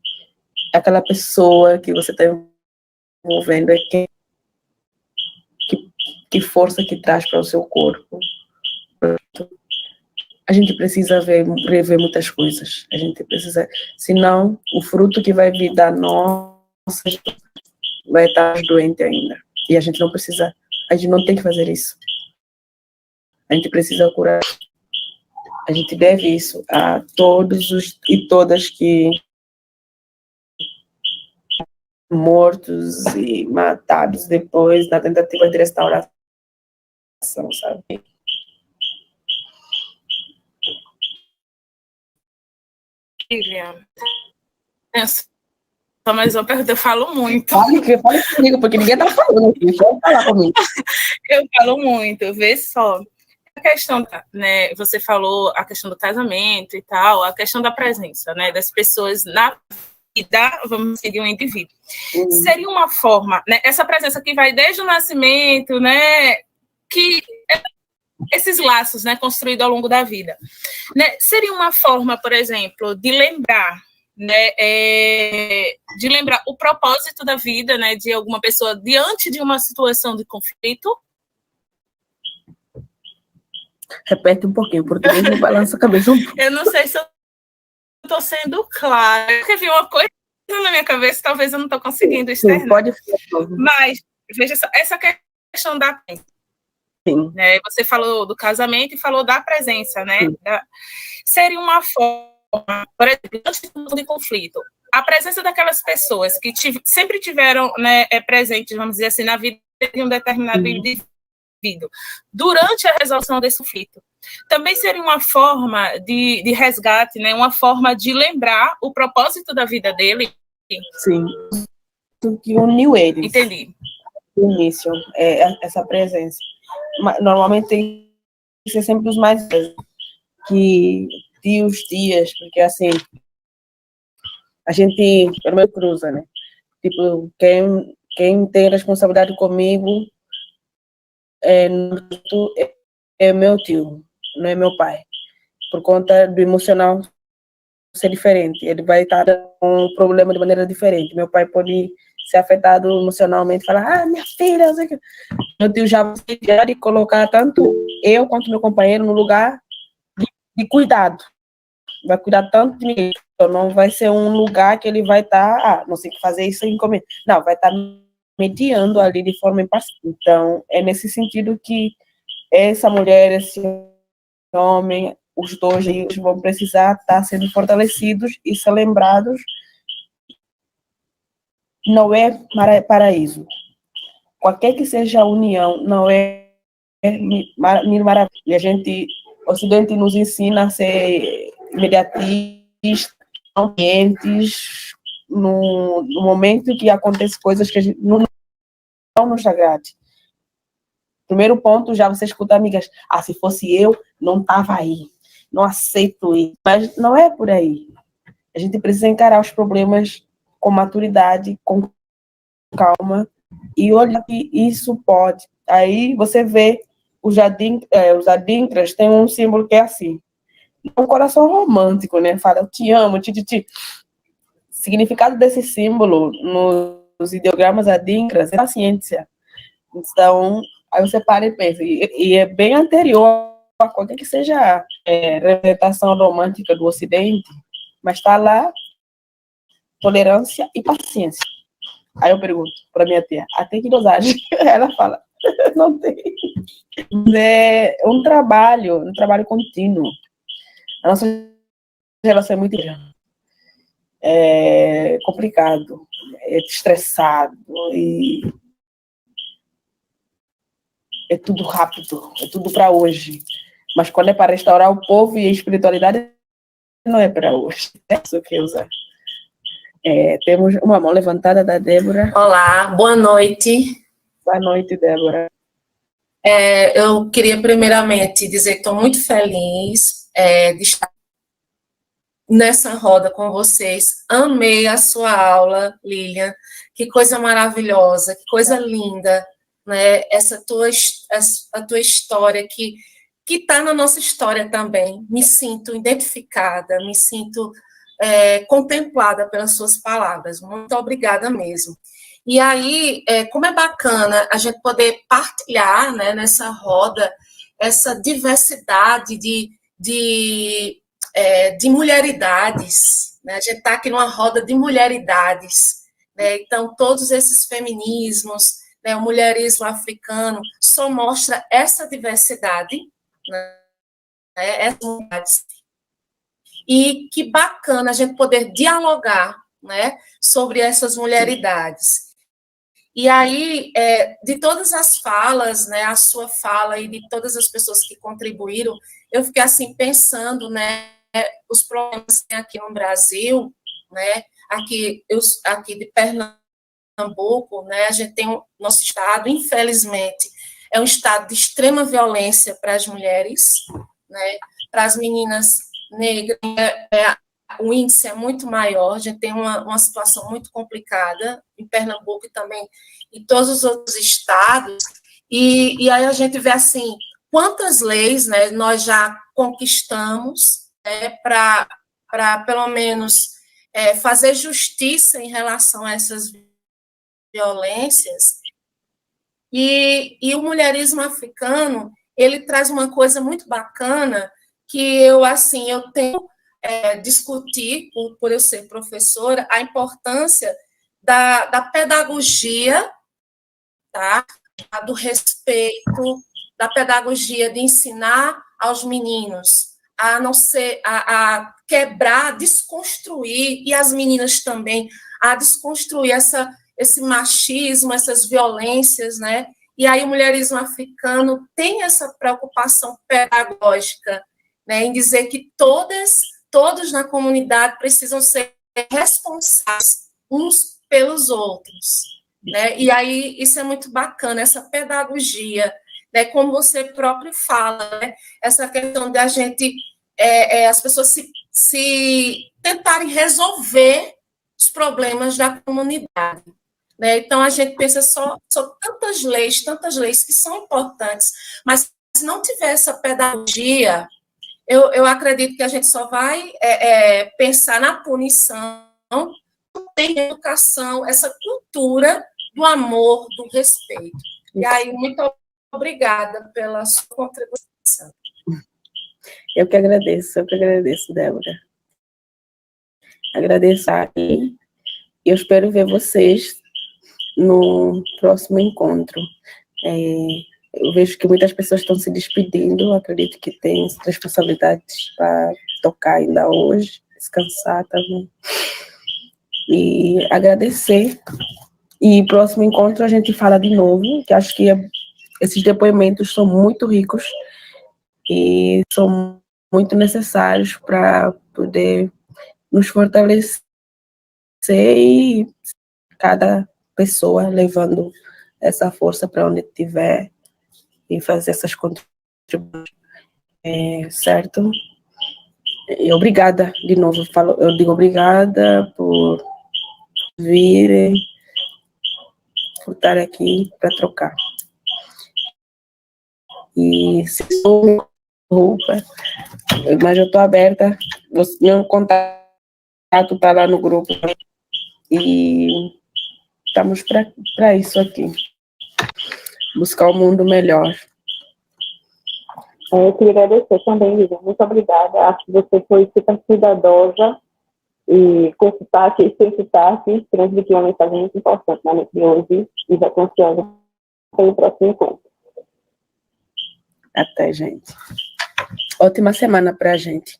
aquela pessoa que você está envolvendo, é que força que traz para o seu corpo. A gente precisa rever muitas coisas, a gente precisa, senão o fruto que vai vir da nossa vai estar doente ainda, e a gente não tem que fazer isso. A gente precisa curar. A gente deve isso a todos os e todas que mortos e matados depois na tentativa de restauração, sabe? Lilian, só mais uma pergunta, eu falo muito. Fale comigo, porque ninguém tá falando aqui, pode falar comigo. Eu falo muito, vê só. A questão, né, você falou a questão do casamento e tal, a questão da presença, né, das pessoas na vida, vamos dizer, de um indivíduo. Seria uma forma, né, essa presença que vai desde o nascimento, né, que esses laços, né, construídos ao longo da vida, né, seria uma forma, por exemplo, de lembrar, né, de lembrar o propósito da vida, né, de alguma pessoa diante de uma situação de conflito. Repete um pouquinho, porque mesmo balança a cabeça um pouco. Eu não sei se eu estou sendo clara, porque vi uma coisa na minha cabeça, talvez eu não estou conseguindo externar. Sim, pode ser. Mas, veja só, essa questão da presença. Sim. Né, você falou do casamento e falou da presença, né? Seria uma forma, por exemplo, antes de conflito, a presença daquelas pessoas que sempre tiveram, né, presentes, vamos dizer assim, na vida de um determinado indivíduo, durante a resolução desse conflito. Também seria uma forma de resgate, né, uma forma de lembrar o propósito da vida dele. Sim. Que uniu eles. Entendi. No início, essa presença. Normalmente tem que ser sempre os mais velhos, que os dias, porque assim, a gente, pelo menos cruza, né? Tipo, quem tem responsabilidade comigo é meu tio, não é meu pai. Por conta do emocional ser diferente. Ele vai estar com um problema de maneira diferente. Meu pai pode ser afetado emocionalmente e falar, minha filha, não sei o que. Meu tio já vai colocar tanto eu quanto meu companheiro no lugar de cuidado. Vai cuidar tanto de mim. Então, não vai ser um lugar que ele vai estar, não sei o que fazer isso em comer. Não, vai estar mediando ali de forma imparcial. Então, é nesse sentido que essa mulher, esse homem, os dois vão precisar estar sendo fortalecidos e ser lembrados. Não é paraíso. Qualquer que seja a união, não é mil maravilhas. E a gente, o Ocidente nos ensina a ser imediatistas, ambientes, no momento que acontecem coisas que a gente não nos agrade. Primeiro ponto, já você escuta amigas, se fosse eu, não estava aí, não aceito isso. Mas não é por aí. A gente precisa encarar os problemas com maturidade, com calma, e olha que isso pode. Aí você vê os adinkras tem um símbolo que é assim, um coração romântico, né? Fala, eu te amo, ti. O significado desse símbolo nos ideogramas adinkras é paciência. Então, aí você para e pensa, e é bem anterior a qualquer que seja a representação romântica do Ocidente, mas está lá tolerância e paciência. Aí eu pergunto para minha tia, tem que dosagem? Ela fala, não tem. É um trabalho contínuo. A nossa relação é muito grande. É complicado, é estressado, e é tudo rápido, é tudo para hoje. Mas quando é para restaurar o povo e a espiritualidade, não é para hoje. É isso que usa. Temos uma mão levantada da Débora. Olá, boa noite. Boa noite, Débora. Eu queria primeiramente dizer que estou muito feliz de estar nessa roda com vocês. Amei a sua aula, Lilian. Que coisa maravilhosa, que coisa linda, né? A tua história que está na nossa história também. Me sinto identificada, me sinto contemplada pelas suas palavras. Muito obrigada mesmo. E aí, como é bacana a gente poder partilhar, né, nessa roda essa diversidade de mulheridades, né? A gente está aqui numa roda de mulheridades, né? Então, todos esses feminismos, né, o mulherismo africano, só mostra essa diversidade, né? Essas unidades. E que bacana a gente poder dialogar, né, sobre essas mulheridades. E aí, de todas as falas, né, a sua fala e de todas as pessoas que contribuíram, eu fiquei assim pensando, né, os problemas que tem aqui no Brasil, né, aqui de Pernambuco, né, a gente tem o nosso estado, infelizmente, é um estado de extrema violência para as mulheres, né, para as meninas negras, o índice é muito maior, a gente tem uma situação muito complicada em Pernambuco e também em todos os outros estados, e aí a gente vê, assim, quantas leis, né, nós já conquistamos, né, para pelo menos, fazer justiça em relação a essas violências, e o mulherismo africano, ele traz uma coisa muito bacana, que eu, assim, eu tenho discutir, por eu ser professora, a importância da pedagogia, tá? Do respeito, da pedagogia de ensinar aos meninos a não ser, a quebrar, desconstruir, e as meninas também, a desconstruir esse machismo, essas violências, né? E aí o mulherismo africano tem essa preocupação pedagógica, né, em dizer que todos na comunidade precisam ser responsáveis uns pelos outros, né? E aí isso é muito bacana, essa pedagogia, né? Como você próprio fala, né? Essa questão de a gente, as pessoas se tentarem resolver os problemas da comunidade, né? Então a gente pensa só tantas leis que são importantes, mas se não tiver essa pedagogia, eu acredito que a gente só vai pensar na punição, não tem educação, essa cultura do amor, do respeito. E aí, muito obrigada pela sua contribuição. Eu que agradeço, Débora. Agradeço aí. Eu espero ver vocês no próximo encontro. Eu vejo que muitas pessoas estão se despedindo, acredito que tem responsabilidades para tocar ainda hoje, descansar também. E agradecer. E próximo encontro a gente fala de novo, que acho que esses depoimentos são muito ricos e são muito necessários para poder nos fortalecer e cada pessoa levando essa força para onde estiver e fazer essas contribuições, certo? E obrigada, de novo, eu digo obrigada por virem, por estar aqui para trocar. E se for roupa, mas eu estou aberta, meu contato está lá no grupo, e estamos para isso aqui, buscar um mundo melhor. Eu queria agradecer também, Lívia. Muito obrigada. Acho que você foi super cuidadosa e com sotaque e sem sotaque, transmitiu uma mensagem muito importante na noite de hoje e já estou ansiosa pelo próximo encontro. Até, gente. Ótima semana para a gente.